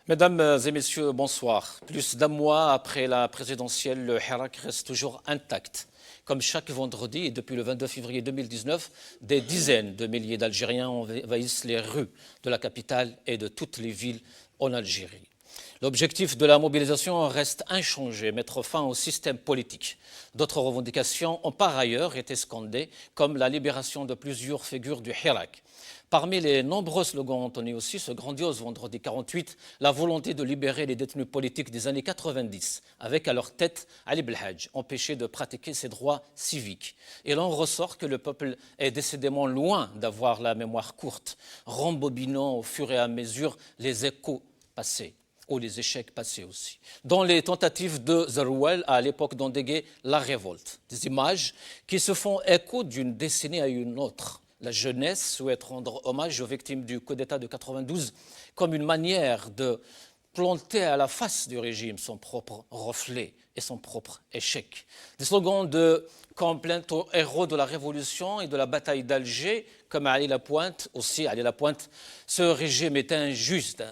Mesdames et messieurs, bonsoir. Plus d'un mois après la présidentielle, le Hirak reste toujours intact. Comme chaque vendredi et depuis le 22 février 2019, des dizaines de milliers d'Algériens envahissent les rues de la capitale et de toutes les villes en Algérie. L'objectif de la mobilisation reste inchangé, mettre fin au système politique. D'autres revendications ont par ailleurs été scandées, comme la libération de plusieurs figures du Hirak. Parmi les nombreux slogans entonnus aussi ce grandiose vendredi 48, la volonté de libérer les détenus politiques des années 90, avec à leur tête Ali Belhadj, empêché de pratiquer ses droits civiques. Et l'on ressort que le peuple est décidément loin d'avoir la mémoire courte, rembobinant au fur et à mesure les échos passés ou les échecs passés aussi. Dans les tentatives de Zerouel à l'époque d'endiguer la révolte, des images qui se font écho d'une décennie à une autre. La jeunesse souhaite rendre hommage aux victimes du coup d'État de 92 comme une manière de planter à la face du régime son propre reflet et son propre échec. Des slogans de complainte aux héros de la Révolution et de la bataille d'Alger, comme Ali Lapointe, aussi Ali Lapointe, ce régime est injuste,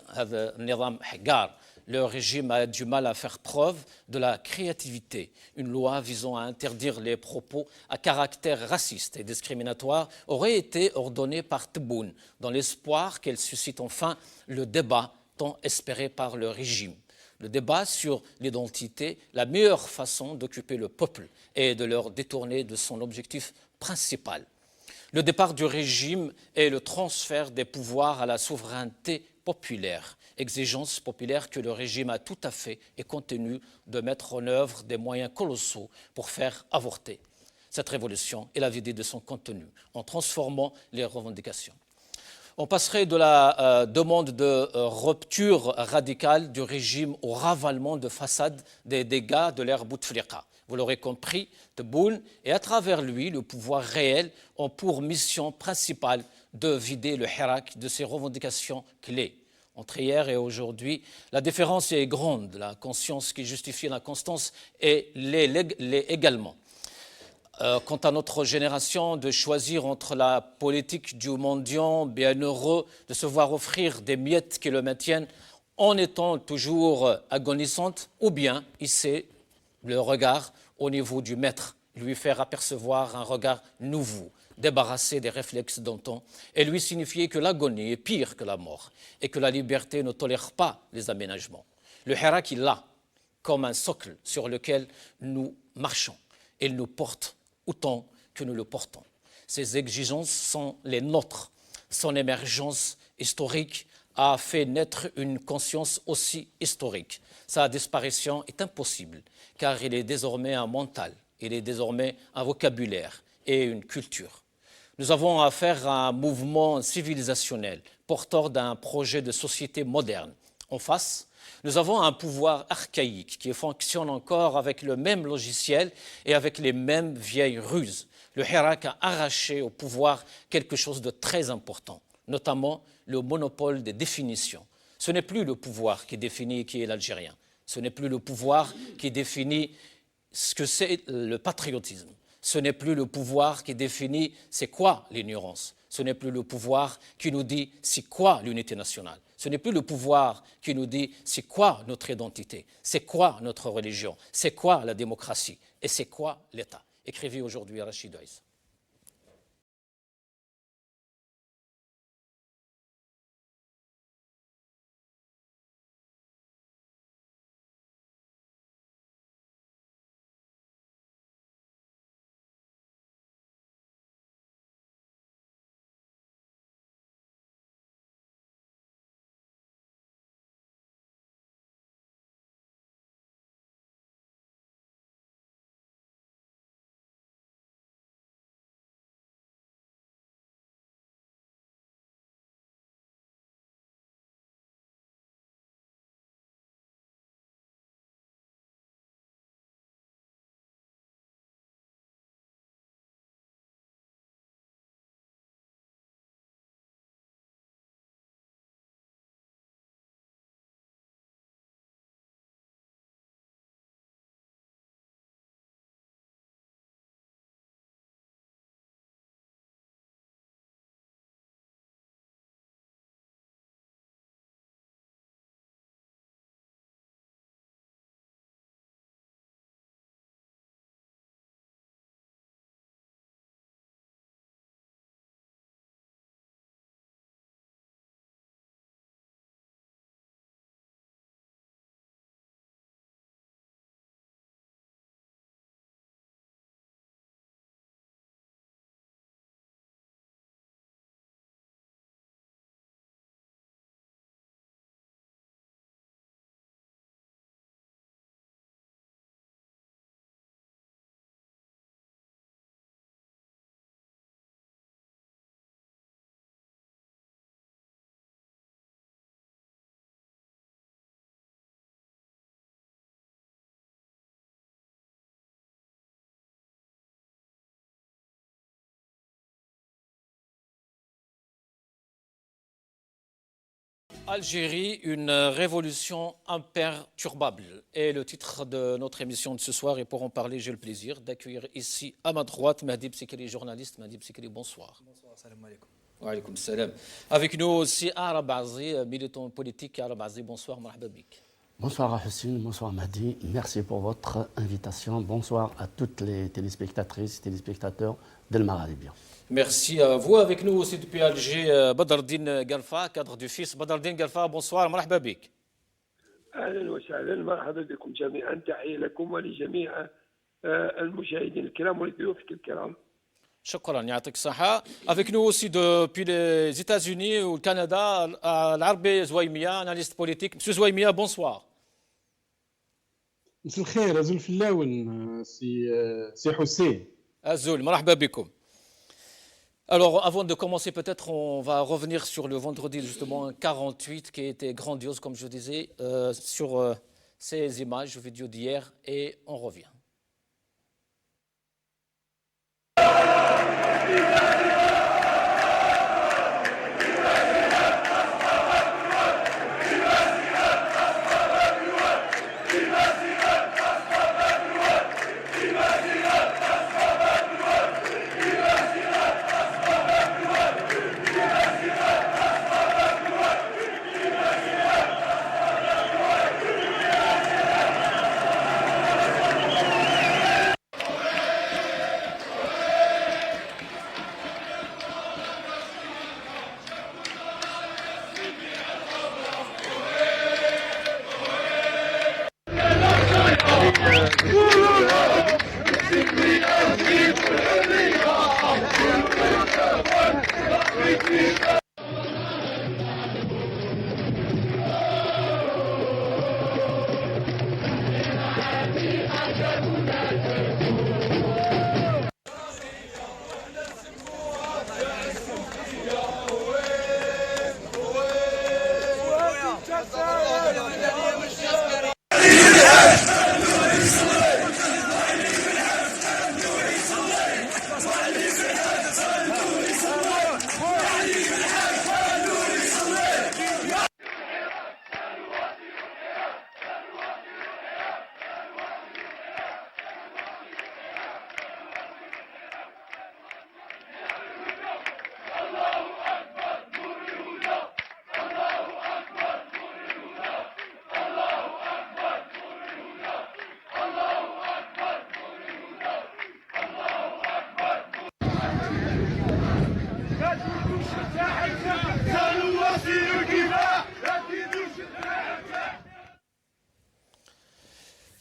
le régime a du mal à faire preuve de la créativité. Une loi visant à interdire les propos à caractère raciste et discriminatoire aurait été ordonnée par Tebboune, dans l'espoir qu'elle suscite enfin le débat tant espéré par le régime. Le débat sur l'identité, la meilleure façon d'occuper le peuple et de leur détourner de son objectif principal. Le départ du régime est le transfert des pouvoirs à la souveraineté populaire, exigence populaire que le régime a tout à fait et continue de mettre en œuvre des moyens colossaux pour faire avorter cette révolution et la vider de son contenu en transformant les revendications. On passerait de la demande de rupture radicale du régime au ravalement de façade des dégâts de l'ère Bouteflika. Vous l'aurez compris, Tebboune et à travers lui, le pouvoir réel ont pour mission principale de vider le Hirak de ses revendications clés. Entre hier et aujourd'hui, la différence est grande. La conscience qui justifie la constance l'est également. Quant à notre génération, de choisir entre la politique du mendiant bienheureux, de se voir offrir des miettes qui le maintiennent en étant toujours agonisante, ou bien hisser le regard au niveau du maître, lui faire apercevoir un regard nouveau, débarrassé des réflexes d'antan, et lui signifier que l'agonie est pire que la mort, et que la liberté ne tolère pas les aménagements. Le Hirak, il l'a comme un socle sur lequel nous marchons. Il nous porte autant que nous le portons. Ces exigences sont les nôtres. Son émergence historique a fait naître une conscience aussi historique. Sa disparition est impossible, car il est désormais un mental, il est désormais un vocabulaire et une culture. Nous avons affaire à un mouvement civilisationnel, porteur d'un projet de société moderne. En face, nous avons un pouvoir archaïque qui fonctionne encore avec le même logiciel et avec les mêmes vieilles ruses. Le Hirak a arraché au pouvoir quelque chose de très important, notamment le monopole des définitions. Ce n'est plus le pouvoir qui définit qui est l'Algérien. Ce n'est plus le pouvoir qui définit ce que c'est le patriotisme. Ce n'est plus le pouvoir qui définit c'est quoi l'ignorance. Ce n'est plus le pouvoir qui nous dit c'est quoi l'unité nationale. Ce n'est plus le pouvoir qui nous dit c'est quoi notre identité, c'est quoi notre religion, c'est quoi la démocratie et c'est quoi l'État. Écrivit aujourd'hui Rachid Oïs. Algérie, une révolution imperturbable est le titre de notre émission de ce soir et pour en parler, j'ai le plaisir d'accueillir ici à ma droite Mahdi Bsikri, journaliste. Mahdi Bsikri, bonsoir. Bonsoir, salam alaikum. Wa alaykoum salam. Avec nous aussi Arab Azi, militant politique. Arab Azi, bonsoir, marhaba bik. Bonsoir Hussein, bonsoir Mahdi, merci pour votre invitation. Bonsoir à toutes les téléspectatrices et téléspectateurs d'El Magharibian. Merci à vous. Avec nous aussi depuis Alger, Badardine Galfa, cadre du FIS. Badardine Galfa, bonsoir, marhaba bik. اهلا وسهلا مرحبا بكم جميعا تحيه لكم ولجميع المشاهدين الكرام ولضيوفك الكرام. شكرا يعطيك الصحة. Avec nous aussi depuis les États-Unis ou le Canada, العربي زويمية, analyste politique. Monsieur Zouaimia, bonsoir. مساء الخير أزول فلاون سي حسين. Azoul, marhaba bikoum. Alors, avant de commencer, peut-être on va revenir sur le vendredi justement 48 qui était grandiose, comme je disais, sur ces images vidéo d'hier et on revient.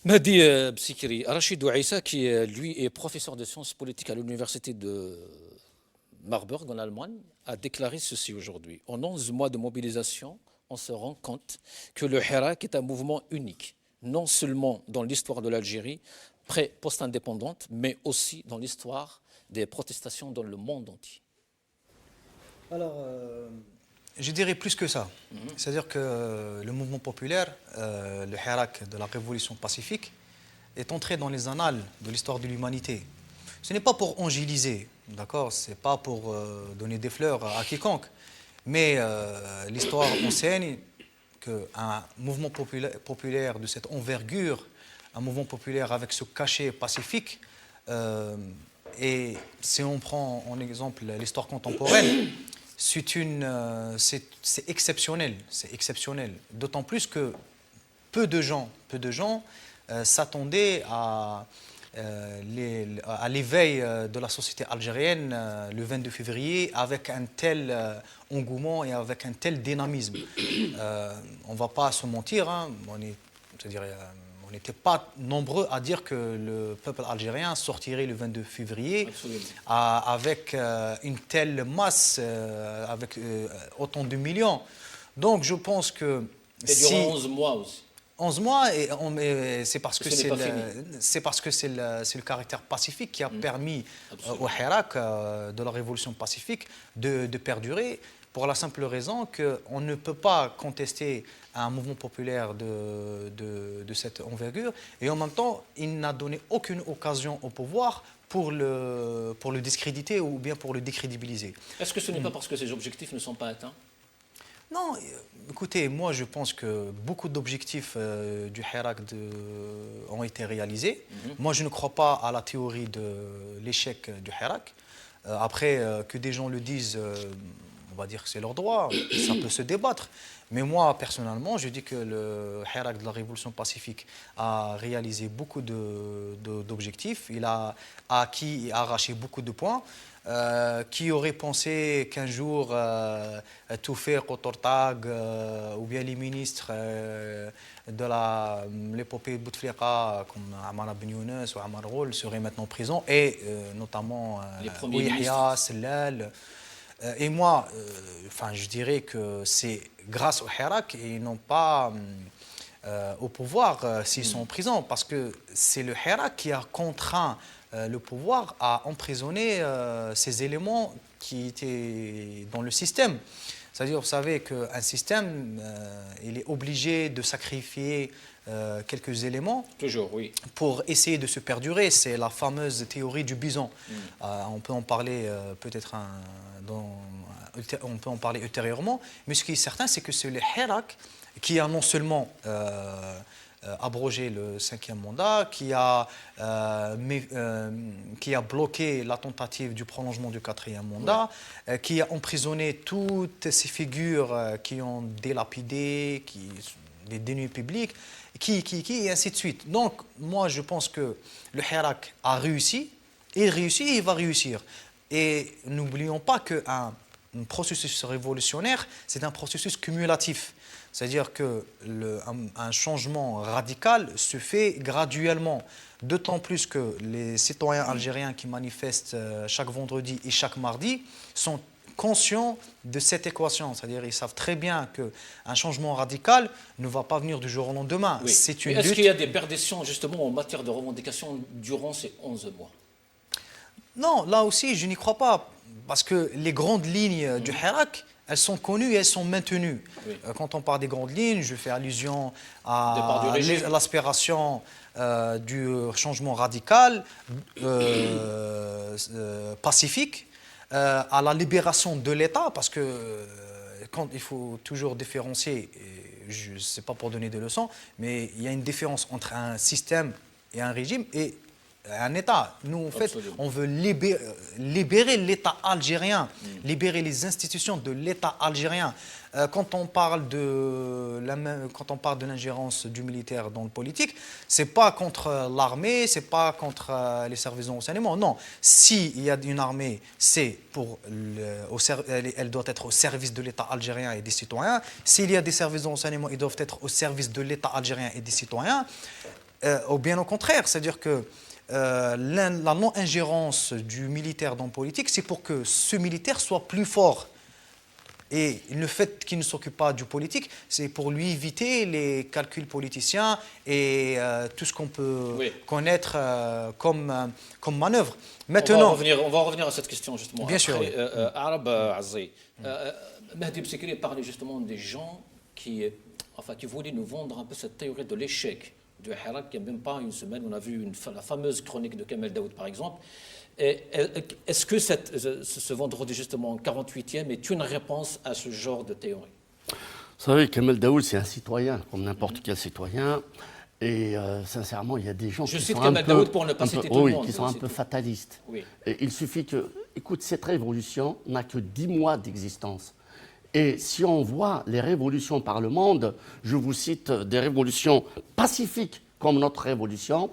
Mahdi Bsikri, Rachid Ouaissa, qui lui est professeur de sciences politiques à l'université de Marburg en Allemagne, a déclaré ceci aujourd'hui. En 11 mois de mobilisation, on se rend compte que le Hirak est un mouvement unique, non seulement dans l'histoire de l'Algérie, post-indépendante, mais aussi dans l'histoire des protestations dans le monde entier. Alors, je dirais plus que ça. C'est-à-dire que le mouvement populaire, le Hirak de la révolution pacifique, est entré dans les annales de l'histoire de l'humanité. Ce n'est pas pour angéliser, d'accord, ce n'est pas pour donner des fleurs à quiconque, mais l'histoire enseigne qu'un mouvement populaire de cette envergure, un mouvement populaire avec ce cachet pacifique, et si on prend en exemple l'histoire contemporaine, c'est exceptionnel, d'autant plus que peu de gens s'attendaient à l'éveil de la société algérienne le 22 février avec un tel engouement et avec un tel dynamisme. On ne va pas se mentir, hein, on n'était pas nombreux à dire que le peuple algérien sortirait le 22 février avec une telle masse, avec autant de millions. Donc je pense que... Et durant 11 mois aussi. 11 mois, et c'est parce que c'est le caractère pacifique qui a permis au Hirak de la révolution pacifique de perdurer, pour la simple raison qu'on ne peut pas contester un mouvement populaire de cette envergure, et en même temps, il n'a donné aucune occasion au pouvoir pour le discréditer ou bien pour le décrédibiliser. Est-ce que ce n'est pas parce que ses objectifs ne sont pas atteints ? Non, écoutez, moi je pense que beaucoup d'objectifs du Hirak ont été réalisés. Moi je ne crois pas à la théorie de l'échec du Hirak. Après, que des gens le disent, on va dire que c'est leur droit, ça peut se débattre. Mais moi, personnellement, je dis que le Hirak de la Révolution pacifique a réalisé beaucoup d'objectifs. Il a acquis et arraché beaucoup de points. Qui aurait pensé qu'un jour Toufer Kotortag ou bien les ministres de l'épopée de Bouteflika comme Amara Ben Younes ou Amar Roul seraient maintenant en prison et notamment Yahya, Sellal. Et moi, je dirais que c'est grâce au Hirak et non pas au pouvoir s'ils sont en prison, parce que c'est le Hirak qui a contraint le pouvoir à emprisonner ces éléments qui étaient dans le système. C'est-à-dire, vous savez qu'un système, il est obligé de sacrifier quelques éléments. Toujours, oui. Pour essayer de se perdurer. C'est la fameuse théorie du bison. On peut en parler peut-être on peut en parler ultérieurement, mais ce qui est certain, c'est que c'est le Hirak qui a non seulement abrogé le 5e mandat, qui a bloqué la tentative du prolongement du 4e mandat, qui a emprisonné toutes ces figures qui ont délapidé, des détenus publics, et ainsi de suite. Donc, moi, je pense que le Hirak a réussi, il réussit et il va réussir. Et n'oublions pas qu'un processus révolutionnaire, c'est un processus cumulatif. C'est-à-dire qu'un changement radical se fait graduellement, d'autant plus que les citoyens algériens qui manifestent chaque vendredi et chaque mardi sont conscients de cette équation. C'est-à-dire qu'ils savent très bien qu'un changement radical ne va pas venir du jour au lendemain. Oui. Est-ce qu'il y a des perditions justement en matière de revendication durant ces 11 mois? Non, là aussi, je n'y crois pas. Parce que les grandes lignes du Hirak, elles sont connues et elles sont maintenues. Oui. Quand on parle des grandes lignes, je fais allusion à l'aspiration du changement radical, pacifique, à la libération de l'État, parce que il faut toujours différencier, je ne sais pas pour donner des leçons, mais il y a une différence entre un système et un régime et un État. Nous, en fait, on veut libérer l'État algérien, libérer les institutions de l'État algérien. Quand on parle de l'ingérence du militaire dans le politique, c'est pas contre l'armée, c'est pas contre les services de renseignement. Non, s'il y a une armée, c'est elle doit être au service de l'État algérien et des citoyens. S'il y a des services de renseignement, ils doivent être au service de l'État algérien et des citoyens. Ou bien au contraire, c'est-à-dire que la non-ingérence du militaire dans la politique, c'est pour que ce militaire soit plus fort. Et le fait qu'il ne s'occupe pas du politique, c'est pour lui éviter les calculs politiciens et tout ce qu'on peut connaître comme manœuvre. Maintenant, on va revenir à cette question justement. Bien sûr. Arab Azzi, Mahdi Bsekri parlait justement des gens qui voulaient nous vendre un peu cette théorie de l'échec du Hirak. Il n'y a même pas une semaine, on a vu la fameuse chronique de Kamel Daoud, par exemple. Est-ce que ce vendredi, justement, 48e, est une réponse à ce genre de théorie? Vous savez, Kamel Daoud, c'est un citoyen, comme n'importe quel citoyen. Et sincèrement, il y a des gens qui sont un peu fatalistes. Oui. Et il suffit que... Écoute, cette révolution n'a que 10 mois d'existence. Et si on voit les révolutions par le monde, je vous cite des révolutions pacifiques comme notre révolution,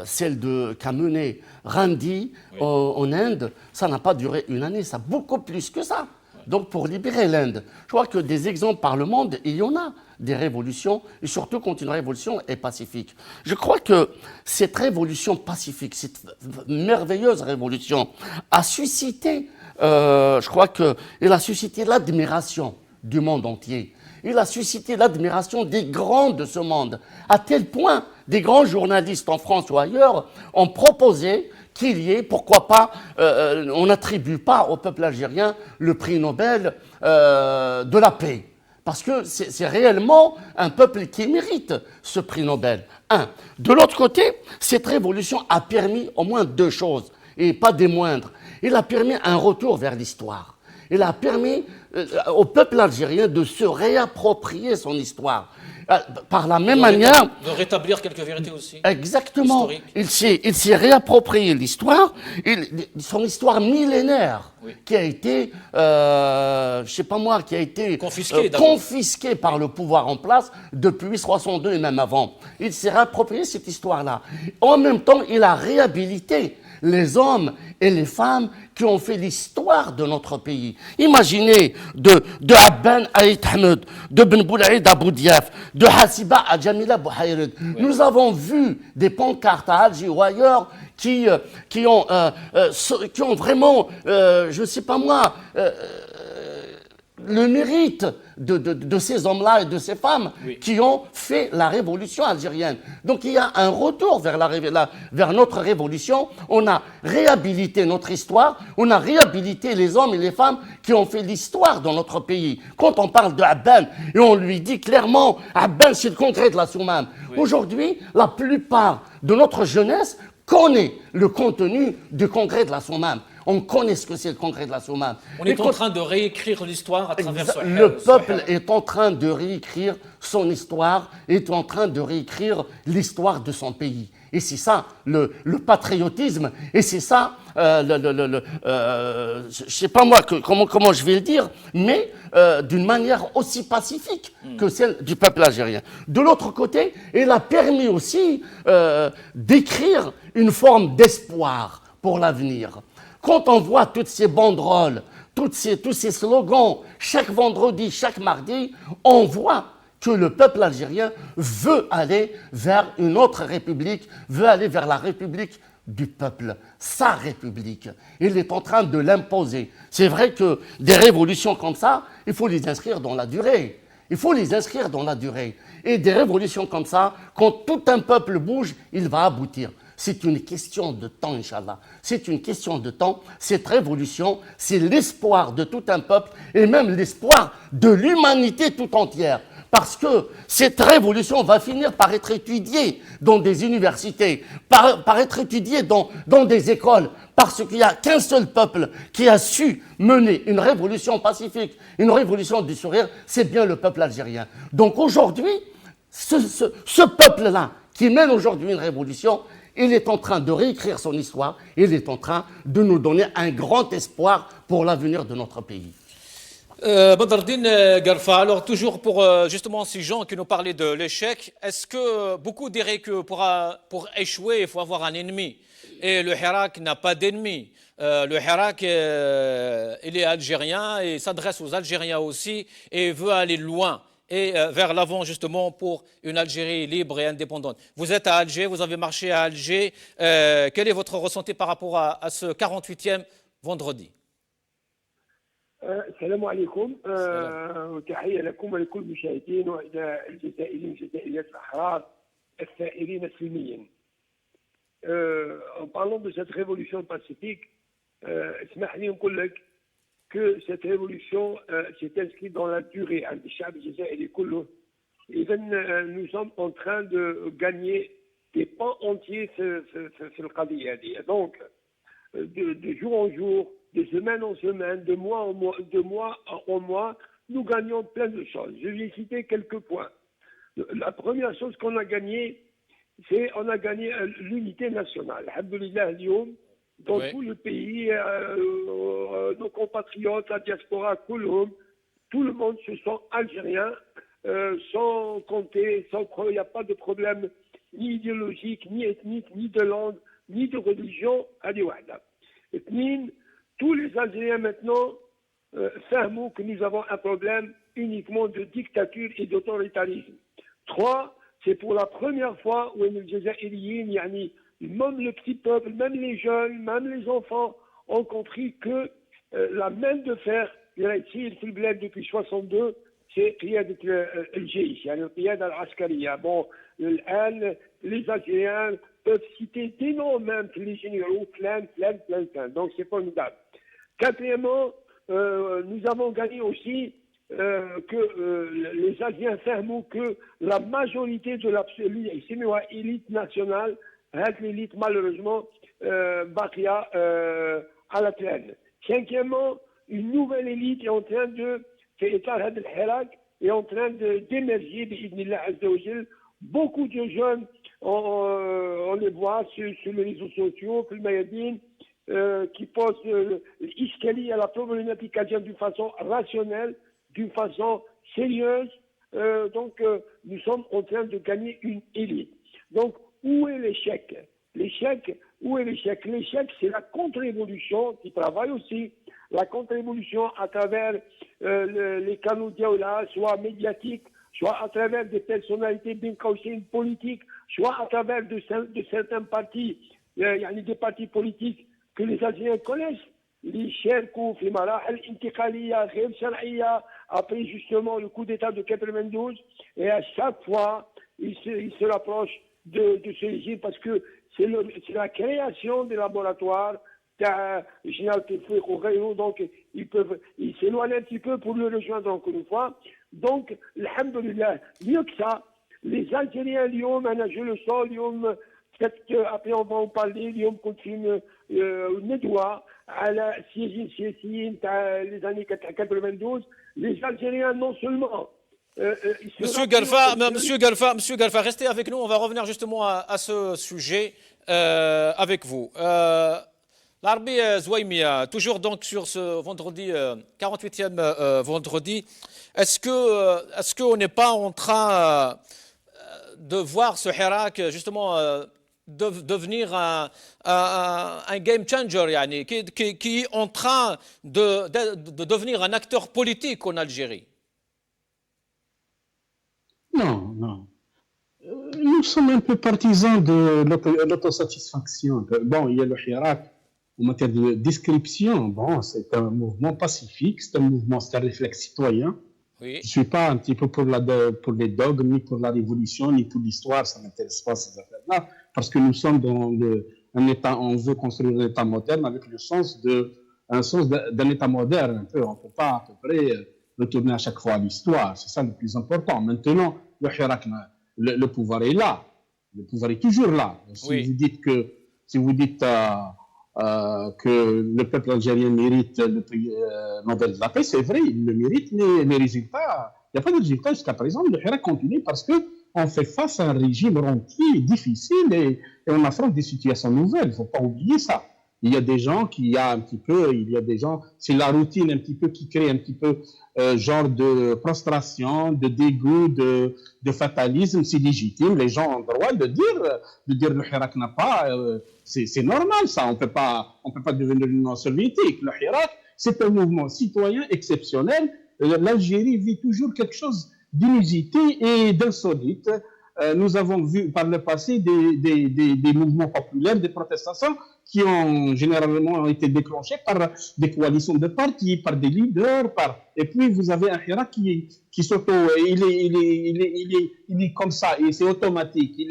celle qu'a menée Gandhi en Inde, ça n'a pas duré une année, ça a beaucoup plus que ça. Donc pour libérer l'Inde, je crois que des exemples par le monde, il y en a des révolutions, et surtout quand une révolution est pacifique. Je crois que cette révolution pacifique, cette merveilleuse révolution, a suscité, je crois qu'il a suscité l'admiration du monde entier. Il a suscité l'admiration des grands de ce monde, à tel point des grands journalistes en France ou ailleurs ont proposé qu'il y ait, pourquoi pas, on n'attribue pas au peuple algérien le prix Nobel de la paix. Parce que c'est réellement un peuple qui mérite ce prix Nobel. De l'autre côté, cette révolution a permis au moins deux choses, et pas des moindres. Il a permis un retour vers l'histoire. Il a permis au peuple algérien de se réapproprier son histoire. Par la même manière... De rétablir quelques vérités aussi. Exactement. Il s'est réapproprié l'histoire, son histoire millénaire, qui a été, je ne sais pas moi, qui a été confisquée par le pouvoir en place depuis 1862 et même avant. Il s'est réapproprié cette histoire-là. En même temps, il a réhabilité les hommes et les femmes qui ont fait l'histoire de notre pays. Imaginez de Abban Aït Ahmed, de Ben Boulaïd Abou Diaf, de Hassiba à Jamila Bouhayred. Nous avons vu des pancartes à Alger ou ailleurs qui ont vraiment, je ne sais pas moi, le mérite de ces hommes-là et de ces femmes qui ont fait la révolution algérienne. Donc il y a un retour vers notre révolution. On a réhabilité notre histoire, on a réhabilité les hommes et les femmes qui ont fait l'histoire dans notre pays. Quand on parle de Abban, et on lui dit clairement, Abban c'est le congrès de la Soumam. Aujourd'hui, la plupart de notre jeunesse connaît le contenu du congrès de la Soumam. On connaît ce que c'est le congrès de la Soumam. On est en train de réécrire l'histoire à travers ce Le peuple est en train de réécrire son histoire, est en train de réécrire l'histoire de son pays. Et c'est ça, le patriotisme, et c'est ça, je ne sais pas moi comment je vais le dire, mais d'une manière aussi pacifique que celle du peuple algérien. De l'autre côté, il a permis aussi d'écrire une forme d'espoir pour l'avenir. Quand on voit toutes ces banderoles, tous ces slogans, chaque vendredi, chaque mardi, on voit que le peuple algérien veut aller vers une autre république, veut aller vers la république du peuple, sa république. Il est en train de l'imposer. C'est vrai que des révolutions comme ça, il faut les inscrire dans la durée. Il faut les inscrire dans la durée. Et des révolutions comme ça, quand tout un peuple bouge, il va aboutir. C'est une question de temps, Inch'Allah. C'est une question de temps. Cette révolution, c'est l'espoir de tout un peuple et même l'espoir de l'humanité tout entière. Parce que cette révolution va finir par être étudiée dans des universités, par être étudiée dans des écoles, parce qu'il n'y a qu'un seul peuple qui a su mener une révolution pacifique, une révolution du sourire, c'est bien le peuple algérien. Donc aujourd'hui, ce peuple-là, qui mène aujourd'hui une révolution, il est en train de réécrire son histoire, il est en train de nous donner un grand espoir pour l'avenir de notre pays. Badreddine Garfa, alors toujours pour justement ces gens qui nous parlaient de l'échec, est-ce que beaucoup diraient que pour échouer, il faut avoir un ennemi? Et le Hirak n'a pas d'ennemi. Le Hirak, il est algérien et s'adresse aux Algériens aussi et veut aller loin et vers l'avant justement pour une Algérie libre et indépendante. Vous êtes à Alger, vous avez marché à Alger. Quel est votre ressenti par rapport à ce 48e vendredi? السلام عليكم وتحية لكم ولكل المشاهدين وإلى الجزائريين والجزائريات الأحرار الثائرين سلميا. En parlant de cette révolution pacifique, اسمح لي نقول لك que cette révolution s'est inscrite dans la durée عند الشعب الجزائري كله. إذا nous sommes en train de gagner des pans entiers في القضية هذه. Donc de jour en jour, de semaine en semaine, de mois en mois, nous gagnons plein de choses. Je vais citer quelques points. La première chose qu'on a gagnée, c'est on a gagné l'unité nationale. Alhamdoulilah, dans tout le pays, nos compatriotes, la diaspora, tout le monde se sent algérien, sans compter, il n'y a pas de problème ni idéologique, ni ethnique, ni de langue, ni de religion. Tous les Algériens maintenant savent que nous avons un problème uniquement de dictature et d'autoritarisme. 3, c'est pour la première fois où même le petit peuple, même les jeunes, même les enfants ont compris que la main de fer, ici, le bled depuis 62, c'est الجيش يعني القيادة العسكرية. Bon, les Algériens peuvent citer des noms même, les généraux, plein. Donc c'est formidable. Quatrièmement, nous avons gagné aussi que les Algériens savent que la majorité de l'élite nationale, l'élite malheureusement, Bakia à la plaine. Cinquièmement, une nouvelle élite est en train de d'émerger بإذن عز وجل. Beaucoup de jeunes, on les voit sur les réseaux sociaux, في الميادين, qui posent l'iscali à la problématique algérienne d'une façon rationnelle, d'une façon sérieuse. Donc, nous sommes en train de gagner une élite. Donc, où est l'échec? Où est l'échec? L'échec, c'est la contre-révolution qui travaille aussi. La contre-révolution à travers les canaux diaola, soit médiatiques, soit à travers des personnalités bien causées politiques, soit à travers de certains partis, des partis politiques que les Algériens connaissent. Les Cherkou, Fimara, Al-Intiqaliya, Ghel Shar'iyya, après justement le coup d'État de 92, et à chaque fois, ils se rapprochent de ce régime parce que c'est la création des laboratoires, donc ils s'éloignent un petit peu pour le rejoindre encore une fois. Donc, alhamdoulilah, mieux que ça, les Algériens, je le sens, peut-être après on va en parler, continue Nedwa, à la les années 92, les Algériens non seulement. Monsieur Galfa, restez avec nous, on va revenir justement à ce sujet avec vous. Larbi Zouaimia, toujours donc sur ce vendredi, 48e vendredi, est-ce qu'on n'est pas en train de voir ce Hirak justement devenir un game changer, qui est en train de devenir un acteur politique en Algérie? Non. Nous sommes un peu partisans de l'autosatisfaction. Bon, il y a le Hirak. En matière de description, bon, c'est un mouvement pacifique, c'est un réflexe citoyen. Oui. Je ne suis pas un petit peu pour les dogmes, ni pour la révolution, ni pour l'histoire, ça ne m'intéresse pas ces affaires-là, parce que nous sommes dans un État, on veut construire un État moderne avec le sens d'un État moderne, un peu. On ne peut pas à peu près retourner à chaque fois à l'histoire, c'est ça le plus important. Maintenant, le Hirak, le pouvoir est là, le pouvoir est toujours là. Si vous dites que le peuple algérien mérite le prix Nobel de la paix, c'est vrai, il le mérite, mais les résultats, il n'y a pas de résultats jusqu'à présent. Le Hirak continue parce qu'on fait face à un régime rentier, difficile, et on affronte des situations nouvelles. Il ne faut pas oublier ça. Il y a des gens c'est la routine un petit peu qui crée un petit peu genre de prostration, de dégoût, de fatalisme, c'est légitime. Les gens ont le droit de dire le Hirak n'a pas, c'est normal ça, on peut pas devenir une Union soviétique. Le Hirak, c'est un mouvement citoyen exceptionnel. L'Algérie vit toujours quelque chose d'inusité et d'insolite. Nous avons vu par le passé des mouvements populaires, des protestations qui ont généralement été déclenchés par des coalitions de partis, par des leaders, et puis vous avez un Hirak qui il est comme ça, et c'est automatique, il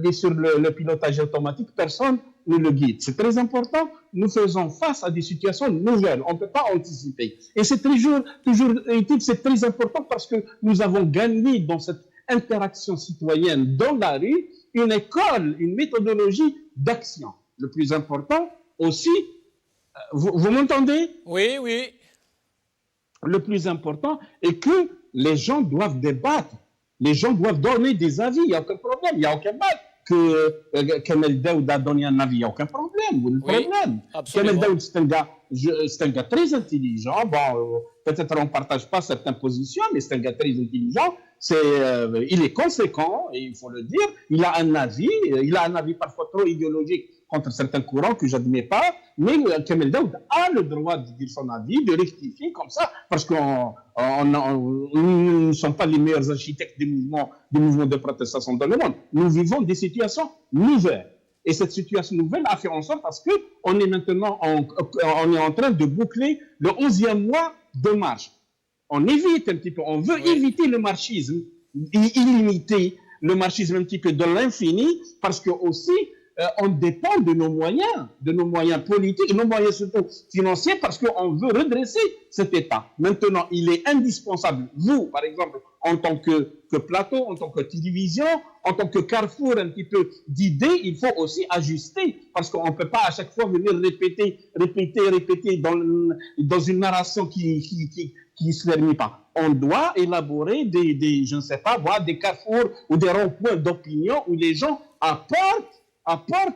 est sur le pilotage automatique, personne ne le guide. C'est très important, nous faisons face à des situations nouvelles, on ne peut pas anticiper. Et c'est toujours c'est très important parce que nous avons gagné dans cette interaction citoyenne dans la rue, une école, une méthodologie d'action. Le plus important aussi, vous m'entendez? Oui. Le plus important est que les gens doivent débattre, les gens doivent donner des avis, il n'y a aucun problème, il n'y a aucun mal. Que Kamel Daoud a donné un avis, il n'y a aucun problème. Kamel Daoud, c'est un gars très intelligent. Bon, peut-être on ne partage pas certaines positions, mais c'est un gars très intelligent. Il est conséquent, et il faut le dire. Il a un avis parfois trop idéologique contre certains courants que je n'admets pas, mais Kamel Daoud a le droit de dire son avis, de rectifier comme ça, parce qu'on nous ne sommes pas les meilleurs architectes des mouvements de protestation dans le monde. Nous vivons des situations nouvelles. Et cette situation nouvelle a fait en sorte parce qu'on est maintenant en train de boucler le 11e mois de marche. On évite un petit peu, on veut éviter le marxisme illimité, le marxisme un petit peu de l'infini, parce que aussi on dépend de nos moyens politiques, de nos moyens surtout financiers, parce qu'on veut redresser cet État. Maintenant, il est indispensable, vous, par exemple, en tant que plateau, en tant que télévision, en tant que carrefour un petit peu d'idées, il faut aussi ajuster, parce qu'on ne peut pas à chaque fois venir répéter dans une narration qui ne se termine pas. On doit élaborer je ne sais pas, des carrefours ou des ronds-points d'opinion où les gens apportent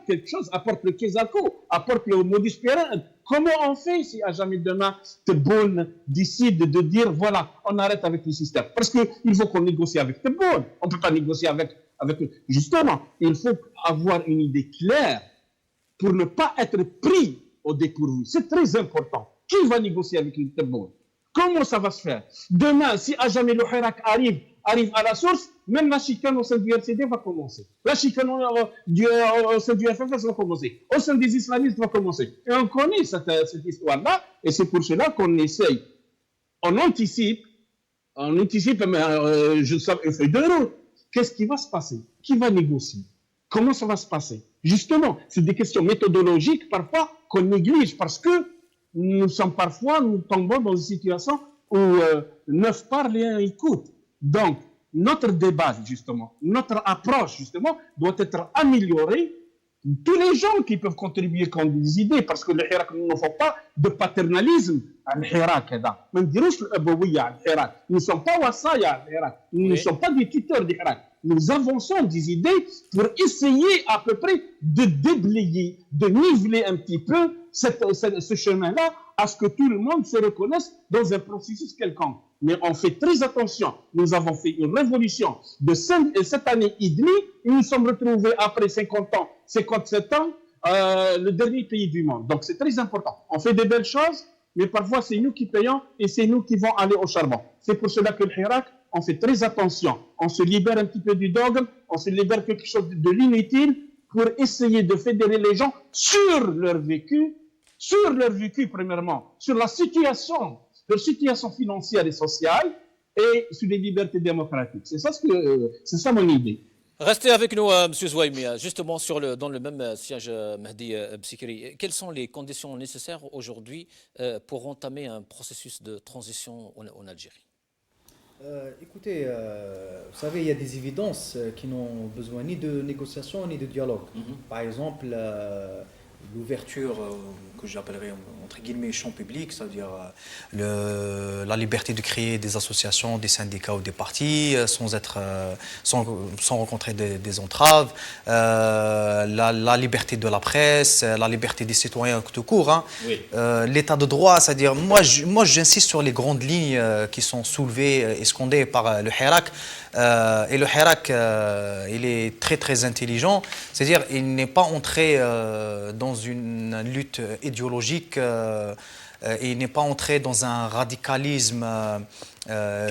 quelque chose, apportent le Kézako, apportent le modus operandi. Comment on fait si à jamais demain Tebboune décide de dire voilà, on arrête avec le système? Parce qu'il faut qu'on négocie avec Tebboune. On ne peut pas négocier avec. Justement, il faut avoir une idée claire pour ne pas être pris au dépourvu. C'est très important. Qui va négocier avec le Tebboune? Comment ça va se faire? Demain, si à jamais le Hirak arrive à la source, même la chicane au sein du RCD va commencer. La chicane au sein du FFS va commencer. Au sein des islamistes va commencer. Et on connaît cette histoire-là, et c'est pour cela qu'on essaye. On anticipe, mais je sais, une feuille de route. Qu'est-ce qui va se passer? Qui va négocier? Comment ça va se passer? Justement, c'est des questions méthodologiques parfois qu'on néglige parce que nous tombons dans une situation où 9 parlent et 1 écoute. Donc, notre débat, justement, notre approche, justement, doit être améliorée. Tous les gens qui peuvent contribuer qui ont des idées, parce que le Hirak ne faut pas de paternalisme à l'Hirak. Nous ne sommes pas wassaya à l'Hirak. Nous ne sommes pas des tuteurs du Hirak. Nous avançons des idées pour essayer à peu près de déblayer, de niveler un petit peu ce chemin-là, à ce que tout le monde se reconnaisse dans un processus quelconque. Mais on fait très attention. Nous avons fait une révolution de 7 années et demie et nous sommes retrouvés après 50 ans, 57 ans, le dernier pays du monde. Donc c'est très important. On fait des belles choses, mais parfois c'est nous qui payons et c'est nous qui vont aller au charbon. C'est pour cela que le Hirak, on fait très attention. On se libère un petit peu du dogme, on se libère quelque chose de l'inutile pour essayer de fédérer les gens sur leur vécu premièrement, sur leur situation financière et sociale et sur les libertés démocratiques. C'est ça mon idée. Restez avec nous, M. Zouaimi, justement dans le même siège Mahdi Bsikri. Quelles sont les conditions nécessaires aujourd'hui pour entamer un processus de transition en Algérie? Écoutez, vous savez, il y a des évidences qui n'ont besoin ni de négociation ni de dialogue. Par exemple, l'ouverture que j'appellerais entre guillemets champ public, c'est-à-dire la liberté de créer des associations, des syndicats ou des partis sans rencontrer des entraves, la liberté de la presse, la liberté des citoyens tout court, hein. Oui. L'état de droit, c'est-à-dire moi j'insiste sur les grandes lignes qui sont soulevées et scandées par le Hirak. Et le Hirak, il est très très intelligent, c'est-à-dire il n'est pas entré dans une lutte idéologique et il n'est pas entré dans un radicalisme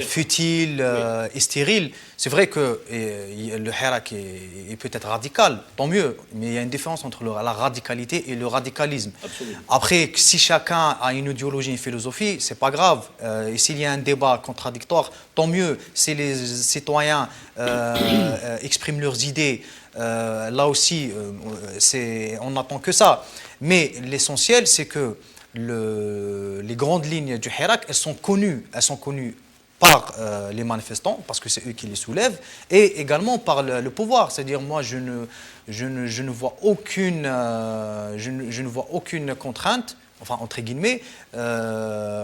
futile et stérile. C'est vrai que le Hirak est peut-être radical, tant mieux, mais il y a une différence entre la radicalité et le radicalisme. Absolument. Après, si chacun a une idéologie, une philosophie, c'est pas grave. Et s'il y a un débat contradictoire, tant mieux. Si les citoyens expriment leurs idées, là aussi, on n'attend que ça. Mais l'essentiel, c'est que les grandes lignes du Hirak, elles sont connues par les manifestants, parce que c'est eux qui les soulèvent, et également par le pouvoir. C'est-à-dire, moi, je ne vois aucune contrainte, enfin, entre guillemets,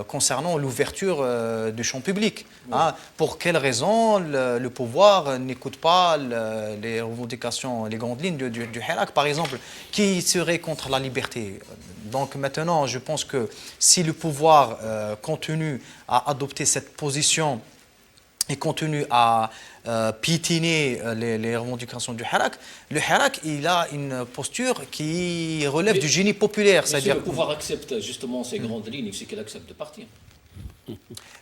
concernant l'ouverture du champ public. Oui. Hein, pour quelle raison le pouvoir n'écoute pas les revendications, les grandes lignes du Hirak, par exemple, qui serait contre la liberté? Donc maintenant, je pense que si le pouvoir continue à adopter cette position et continue à piétiner les revendications du Hirak, le Hirak, il a une posture qui relève du génie populaire. Si le pouvoir accepte justement ces grandes lignes, c'est qu'il accepte de partir. Vous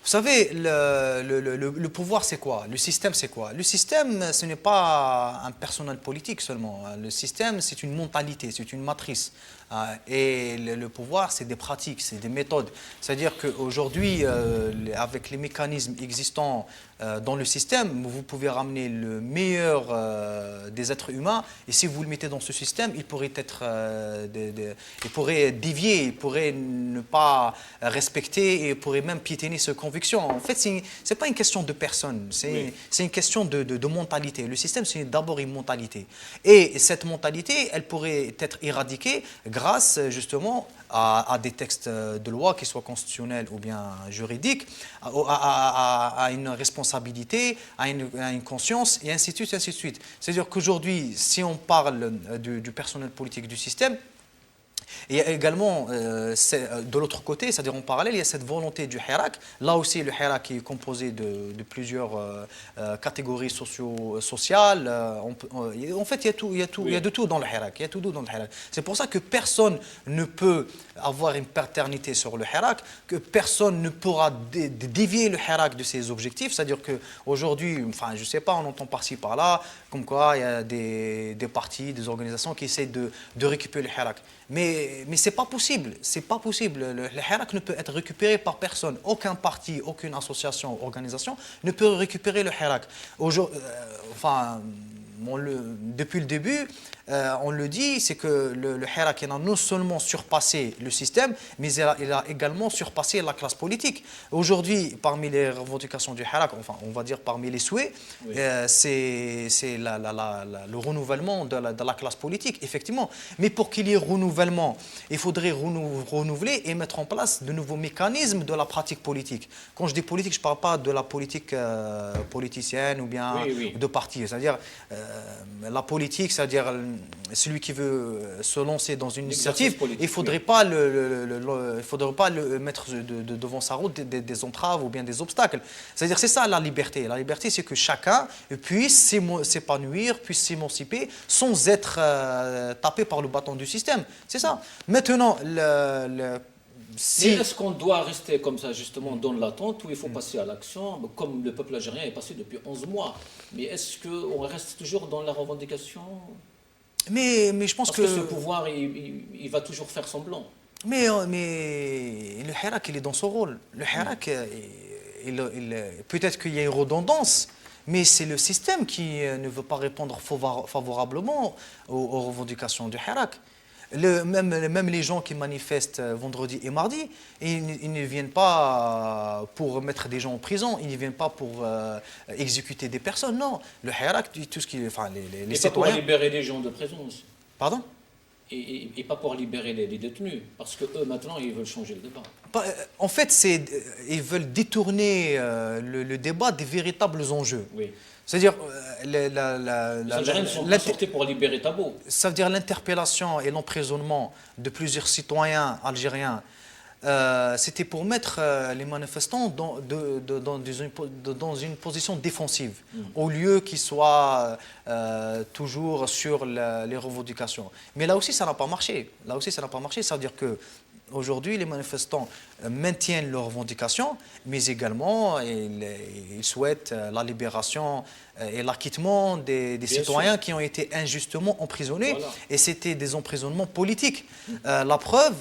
savez, le pouvoir, c'est quoi? Le système, c'est quoi? Le système, ce n'est pas un personnel politique seulement. Le système, c'est une mentalité, c'est une matrice. Et le pouvoir, c'est des pratiques, c'est des méthodes. C'est-à-dire qu'aujourd'hui, avec les mécanismes existants dans le système, vous pouvez ramener le meilleur des êtres humains, et si vous le mettez dans ce système, il pourrait être, il pourrait dévier, il pourrait ne pas respecter, et il pourrait même piétiner ses convictions. En fait, c'est pas une question de personne, c'est une question de mentalité. Le système, c'est d'abord une mentalité. Et cette mentalité, elle pourrait être éradiquée grâce justement à des textes de loi, qu'ils soient constitutionnels ou bien juridiques, à une responsabilité, à une conscience, et ainsi de suite, ainsi de suite. C'est-à-dire qu'aujourd'hui, si on parle du personnel politique du système, il y a également, de l'autre côté, c'est-à-dire en parallèle, il y a cette volonté du Hirak. Là aussi, le Hirak est composé de plusieurs catégories sociales. En fait, il y a de tout dans le Hirak. Il y a tout dans le Hirak. C'est pour ça que personne ne peut avoir une paternité sur le Hirak, que personne ne pourra dévier le Hirak de ses objectifs. C'est-à-dire qu'aujourd'hui, enfin, je ne sais pas, on entend par-ci, par-là, comme quoi il y a des partis, des organisations qui essaient de récupérer le Hirak. Mais ce n'est pas possible, c'est pas possible. Le Hirak ne peut être récupéré par personne. Aucun parti, aucune association, organisation ne peut récupérer le Hirak. Depuis le début, on le dit, c'est que le Hirak a non seulement surpassé le système, mais il a également surpassé la classe politique. Aujourd'hui, parmi les revendications du Hirak, enfin, on va dire parmi les souhaits, c'est le renouvellement de la classe politique, effectivement. Mais pour qu'il y ait renouvellement, il faudrait renouveler et mettre en place de nouveaux mécanismes de la pratique politique. Quand je dis politique, je ne parle pas de la politique politicienne ou bien de parti. C'est-à-dire la politique, c'est-à-dire celui qui veut se lancer dans une initiative, il ne faudrait pas le mettre devant sa route des entraves ou bien des obstacles. C'est-à-dire c'est ça la liberté. La liberté, c'est que chacun puisse s'épanouir, puisse s'émanciper sans être tapé par le bâton du système. C'est ça. Maintenant, est-ce qu'on doit rester comme ça, justement, dans l'attente, ou il faut passer à l'action, comme le peuple algérien est passé depuis 11 mois? Mais est-ce qu'on reste toujours dans la revendication? Mais je pense que ce pouvoir, il va toujours faire semblant. Mais le Hirak, il est dans son rôle. Le Hirak, peut-être qu'il y a une redondance, mais c'est le système qui ne veut pas répondre favorablement aux revendications du Hirak. Même les gens qui manifestent vendredi et mardi, ils ne viennent pas pour mettre des gens en prison, ils ne viennent pas pour exécuter des personnes, non. Le Hirak, tout ce qui... Enfin, les citoyens... pas pour libérer les gens de prison aussi. Pardon? Et pas pour libérer les détenus, parce qu'eux, maintenant, ils veulent changer le débat. En fait, ils veulent détourner le débat des véritables enjeux. Oui. C'est-à-dire, les Algériens ne sont pas sortis pour libérer Tabo. Ça veut dire l'interpellation et l'emprisonnement de plusieurs citoyens algériens. C'était pour mettre les manifestants dans une position défensive, au lieu qu'ils soient toujours sur les revendications. Mais là aussi, ça n'a pas marché. Ça veut dire que aujourd'hui, les manifestants maintiennent leurs revendications, mais également ils souhaitent la libération et l'acquittement des citoyens qui ont été injustement emprisonnés. Voilà. Et c'était des emprisonnements politiques. La preuve,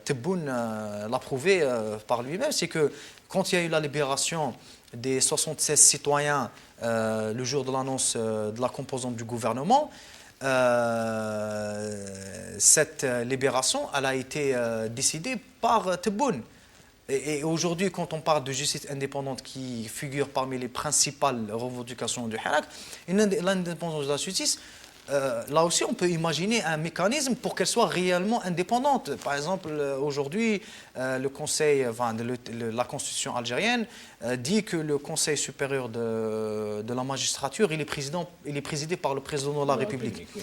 Tebboune l'a prouvé par lui-même, c'est que quand il y a eu la libération des 76 citoyens le jour de l'annonce de la composante du gouvernement, cette libération, elle a été décidée par Tebboune. Et aujourd'hui, quand on parle de justice indépendante qui figure parmi les principales revendications du Hirak, l'indépendance de la justice, là aussi, on peut imaginer un mécanisme pour qu'elle soit réellement indépendante. Par exemple, aujourd'hui, le Conseil, la Constitution algérienne dit que le Conseil supérieur de la magistrature, il est présidé par le président de la République. Oui.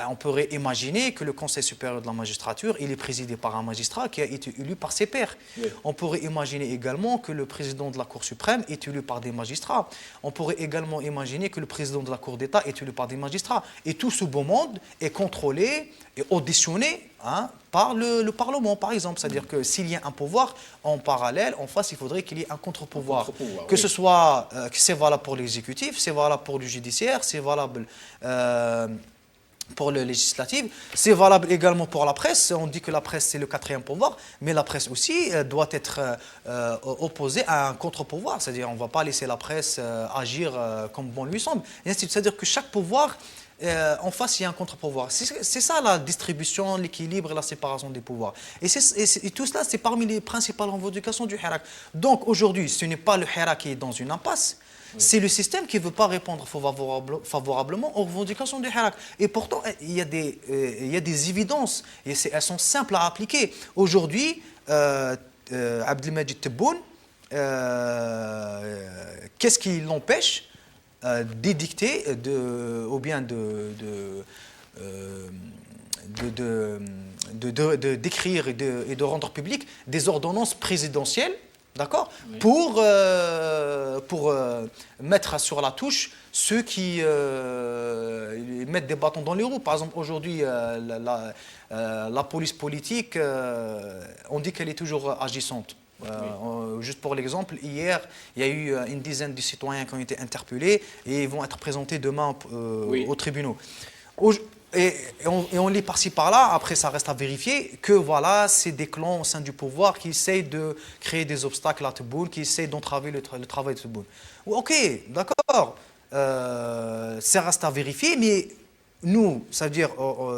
On pourrait imaginer que le Conseil supérieur de la magistrature, il est présidé par un magistrat qui a été élu par ses pairs. Oui. On pourrait imaginer également que le président de la Cour suprême est élu par des magistrats. On pourrait également imaginer que le président de la Cour d'État est élu par des magistrats. Et tout ce beau monde est contrôlé et auditionné par le Parlement, par exemple. C'est-à-dire que s'il y a un pouvoir, en parallèle, en face, il faudrait qu'il y ait un contre-pouvoir. Que ce soit, c'est valable pour l'exécutif, c'est valable pour le judiciaire, c'est valable pour le législatif. C'est valable également pour la presse. On dit que la presse, c'est le quatrième pouvoir, mais la presse aussi doit être opposée à un contre-pouvoir. C'est-à-dire on ne va pas laisser la presse agir comme bon lui semble. C'est-à-dire que chaque pouvoir, en face, il y a un contre-pouvoir. C'est ça la distribution, l'équilibre et la séparation des pouvoirs. Et tout cela, c'est parmi les principales revendications du Hirak. Donc aujourd'hui, ce n'est pas le Hirak qui est dans une impasse, c'est le système qui ne veut pas répondre favorablement aux revendications du Hirak. Et pourtant, il y a des évidences, et elles sont simples à appliquer. Aujourd'hui, Abdelmajid Tebboune, qu'est-ce qui l'empêche d'édicter ou bien d'écrire et de rendre public des ordonnances présidentielles, d'accord, oui, pour mettre sur la touche ceux qui mettent des bâtons dans les roues. Par exemple, aujourd'hui, la police politique, on dit qu'elle est toujours agissante. Juste pour l'exemple, hier, il y a eu une dizaine de citoyens qui ont été interpellés et ils vont être présentés demain aux tribunaux. Et on lit par-ci par-là, après ça reste à vérifier, que voilà, c'est des clans au sein du pouvoir qui essayent de créer des obstacles à Tebboune, qui essayent d'entraver le travail de Tebboune. Ok, d'accord, ça reste à vérifier, mais nous, ça veut dire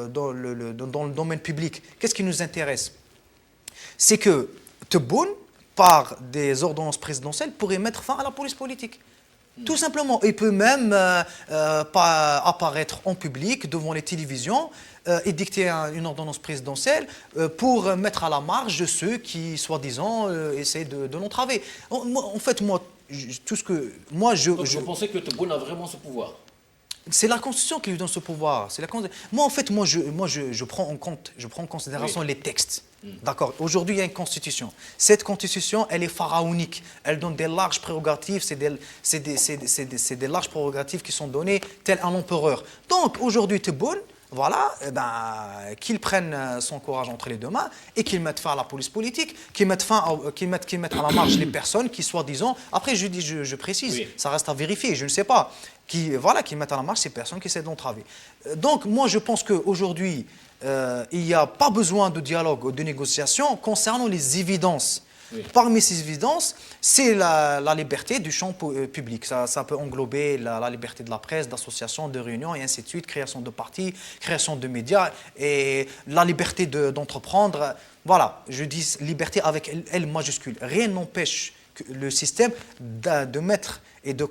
dans le domaine public, qu'est-ce qui nous intéresse? C'est que Tebboune, par des ordonnances présidentielles, pourrait mettre fin à la police politique. Tout simplement. Il peut même apparaître en public, devant les télévisions, édicter une ordonnance présidentielle pour mettre à la marge ceux qui, soi-disant, essaient de l'entraver. En fait, moi, tout ce que... Donc, vous pensez que Tebboune a vraiment ce pouvoir? C'est la Constitution qui lui donne ce pouvoir. Moi, en fait, je prends en considération les textes. D'accord. Aujourd'hui, il y a une Constitution. Cette Constitution, elle est pharaonique. Elle donne des larges prérogatives. C'est des larges prérogatives qui sont données tel un empereur. Donc, aujourd'hui, Tebboune, voilà, qu'il prenne son courage entre les deux mains et qu'il mette fin à la police politique, qu'il mette à la marge les personnes qui, soi-disant, après je précise, oui, ça reste à vérifier, je ne sais pas, qui mettent à la marge ces personnes qui essaient de l'entraver. Donc moi je pense qu'aujourd'hui, il n'y a pas besoin de dialogue ou de négociation concernant les évidences. Oui. Parmi ces évidences, c'est la liberté du champ public. Ça peut englober la liberté de la presse, d'association, de réunion, et ainsi de suite, création de partis, création de médias, et la liberté d'entreprendre. Voilà, je dis liberté avec L majuscule. Rien n'empêche le système de mettre et de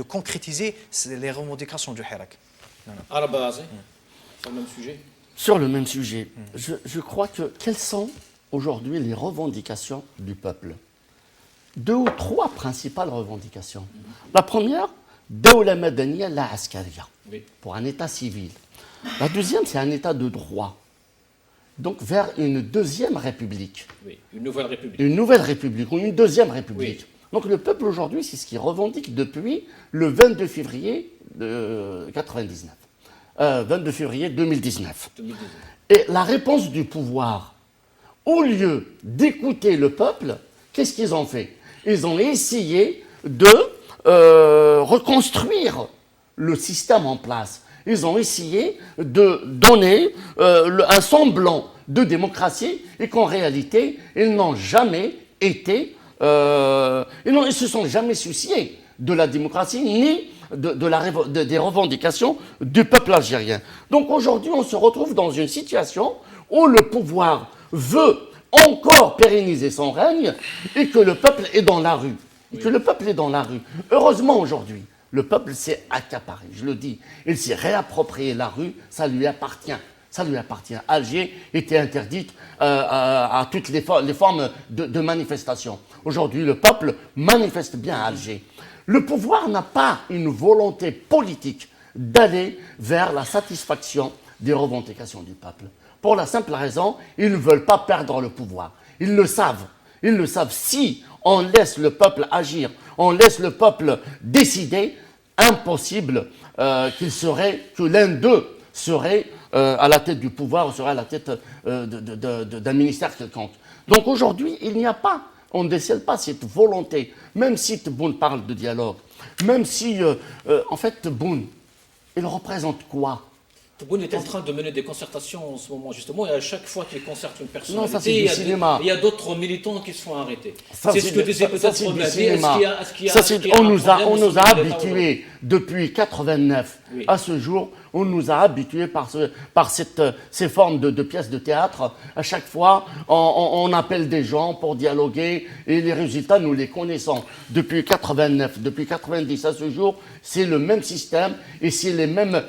concrétiser les revendications du Hirak. À la base, sur le même sujet. Sur le même sujet, je crois que quelles sont aujourd'hui les revendications du peuple? 2 ou 3 principales revendications. La première, Dawla Madaniya la Askariya, pour un État civil. La deuxième, c'est un État de droit. Donc vers une deuxième république. Oui, une nouvelle république. Une nouvelle république, ou une deuxième république. Oui. Donc le peuple aujourd'hui, c'est ce qu'il revendique depuis le 22 février 99. 22 février 2019. Et la réponse du pouvoir, au lieu d'écouter le peuple, qu'est-ce qu'ils ont fait? Ils ont essayé de reconstruire le système en place. Ils ont essayé de donner un semblant de démocratie et qu'en réalité, ils n'ont jamais été... ils ne se sont jamais souciés de la démocratie ni des revendications du peuple algérien. Donc aujourd'hui, on se retrouve dans une situation où le pouvoir veut encore pérenniser son règne et que le peuple est dans la rue. Heureusement aujourd'hui, le peuple s'est accaparé, je le dis. Il s'est réapproprié la rue, ça lui appartient. Alger était interdite à toutes les formes de manifestation. Aujourd'hui, le peuple manifeste bien à Alger. Le pouvoir n'a pas une volonté politique d'aller vers la satisfaction des revendications du peuple. Pour la simple raison, ils ne veulent pas perdre le pouvoir. Ils le savent. Si on laisse le peuple agir, on laisse le peuple décider, impossible que l'un d'eux serait à la tête du pouvoir ou serait à la tête d'un ministère quelconque. Donc aujourd'hui, on ne décèle pas cette volonté, même si Tebboune parle de dialogue, même si, en fait, Tebboune, il représente quoi? Tebboune est en train de mener des concertations en ce moment, justement, et à chaque fois qu'il concerte une personnalité, non, ça, c'est du cinéma. Il y a d'autres militants qui se font arrêter. C'est ce que disait peut-être On nous a habitués depuis 89 à ce jour. On nous a habitués par ces formes de pièces de théâtre. À chaque fois, on appelle des gens pour dialoguer et les résultats, nous les connaissons. Depuis 89, depuis 90 à ce jour, c'est le même système et c'est les mêmes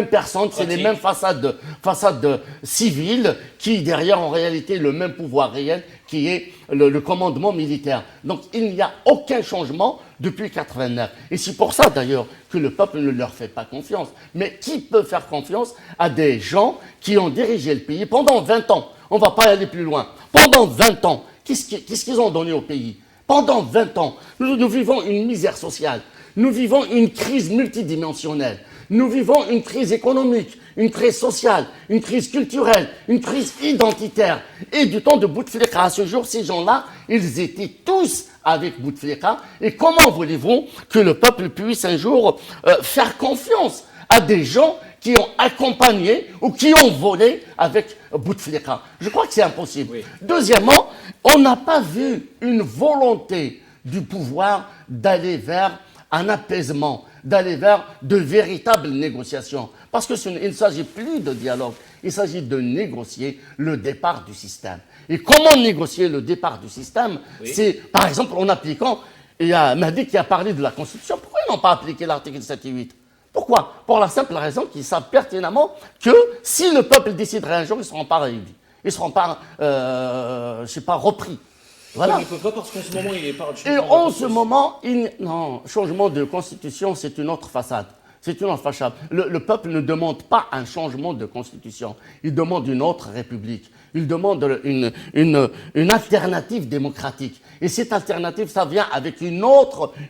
personnes, c'est les mêmes façades civiles qui, derrière, en réalité, le même pouvoir réel qui est le commandement militaire. Donc, il n'y a aucun changement depuis 89. Et c'est pour ça, d'ailleurs, que le peuple ne leur fait pas confiance. Mais qui peut faire confiance à des gens qui ont dirigé le pays pendant 20 ans? On ne va pas aller plus loin. Pendant 20 ans, qu'est-ce qu'ils ont donné au pays? Pendant 20 ans, nous vivons une misère sociale. Nous vivons une crise multidimensionnelle. Nous vivons une crise économique, une crise sociale, une crise culturelle, une crise identitaire. Et du temps de Bouteflika à ce jour, ces gens-là, ils étaient tous avec Bouteflika. Et comment voulez-vous que le peuple puisse un jour faire confiance à des gens qui ont accompagné ou qui ont volé avec Bouteflika? Je crois que c'est impossible. Oui. Deuxièmement, on n'a pas vu une volonté du pouvoir d'aller vers un apaisement, d'aller vers de véritables négociations. Parce qu'il ne s'agit plus de dialogue, il s'agit de négocier le départ du système. Et comment négocier le départ du système? Oui. C'est, par exemple, en appliquant, il y a Mahdi qui a parlé de la Constitution, pourquoi ils n'ont pas appliqué l'article 7 et 8? Pourquoi? Pour la simple raison qu'ils savent pertinemment que si le peuple déciderait un jour, ils ne seront pas réunis. Ils ne seront pas, repris. Voilà. Il ne peut pas parce qu'en ce moment, il parle de changement. Et en ce moment, non, changement de constitution, c'est une autre façade. C'est une autre façade. Le peuple ne demande pas un changement de constitution. Il demande une autre république. Il demande une alternative démocratique. Et cette alternative, ça vient avec une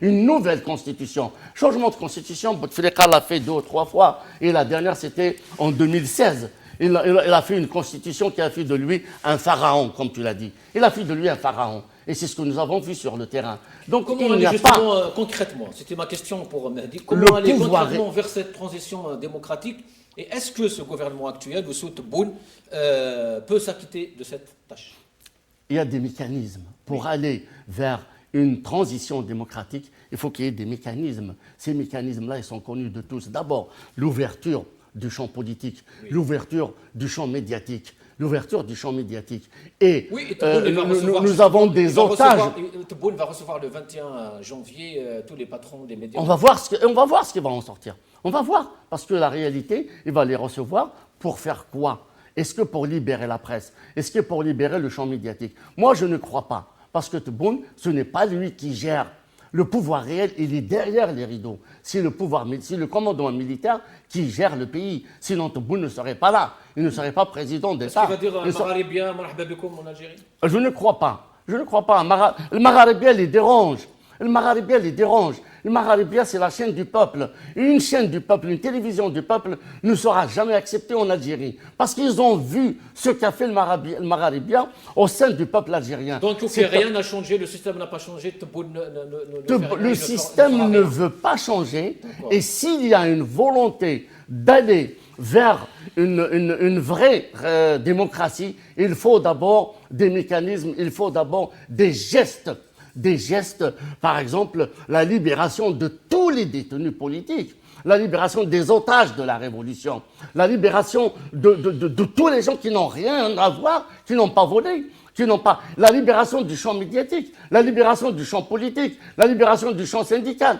nouvelle constitution. Changement de constitution, Bouteflika l'a fait 2 ou 3 fois. Et la dernière, c'était en 2016. Il a fait une constitution qui a fait de lui un pharaon, comme tu l'as dit. Il a fait de lui un pharaon. Et c'est ce que nous avons vu sur le terrain. Donc, comment aller justement concrètement, c'était ma question pour Mahdi, comment aller concrètement vers cette transition démocratique? Et est-ce que ce gouvernement actuel, le Tebboune, peut s'acquitter de cette tâche? Il y a des mécanismes. Pour aller vers une transition démocratique, il faut qu'il y ait des mécanismes. Ces mécanismes-là, ils sont connus de tous. D'abord, l'ouverture du champ politique, oui. L'ouverture du champ médiatique. L'ouverture du champ médiatique. Et oui, nous avons des otages. Tebboune va recevoir le 21 janvier tous les patrons des médias. On va voir ce qui va en sortir. On va voir. Parce que la réalité, il va les recevoir pour faire quoi? Est-ce que pour libérer la presse? Est-ce que pour libérer le champ médiatique? Moi, je ne crois pas. Parce que Tebboune, ce n'est pas lui qui gère. Le pouvoir réel, il est derrière les rideaux. C'est le commandant militaire qui gère le pays. Sinon, Tebboune ne serait pas là. Il ne serait pas président d'État. Est-ce qu'il va dire Magharibia, marhaba bikoum en Algérie? Je ne crois pas. Je ne crois pas. Le Magharibia les dérange. Le Magharibia les dérange. Le Magharibia, c'est la chaîne du peuple. Une chaîne du peuple, une télévision du peuple ne sera jamais acceptée en Algérie. Parce qu'ils ont vu ce qu'a fait le Magharibia au sein du peuple algérien. Donc, rien n'a changé, le système n'a pas changé, le système ne veut pas changer. Et s'il y a une volonté d'aller vers une vraie démocratie, il faut d'abord des mécanismes, il faut d'abord des gestes, par exemple, la libération de tous les détenus politiques, la libération des otages de la Révolution, la libération de tous les gens qui n'ont rien à voir, qui n'ont pas volé, la libération du champ médiatique, la libération du champ politique, la libération du champ syndical.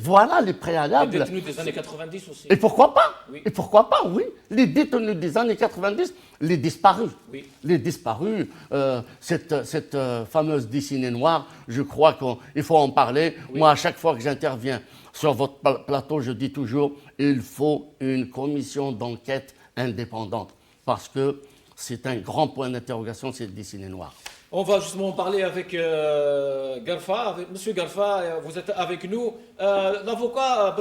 Voilà les préalables. Les détenus des années 90 aussi. Et pourquoi pas? Oui. Et pourquoi pas, oui. Les détenus des années 90, les disparus. Oui. Les disparus, cette fameuse dessinée noire, je crois qu'il faut en parler. Oui. Moi, à chaque fois que j'interviens sur votre plateau, je dis toujours, il faut une commission d'enquête indépendante. Parce que c'est un grand point d'interrogation, cette dessinée noire. On va justement parler avec Garfa. Monsieur Garfa, vous êtes avec nous. L'avocat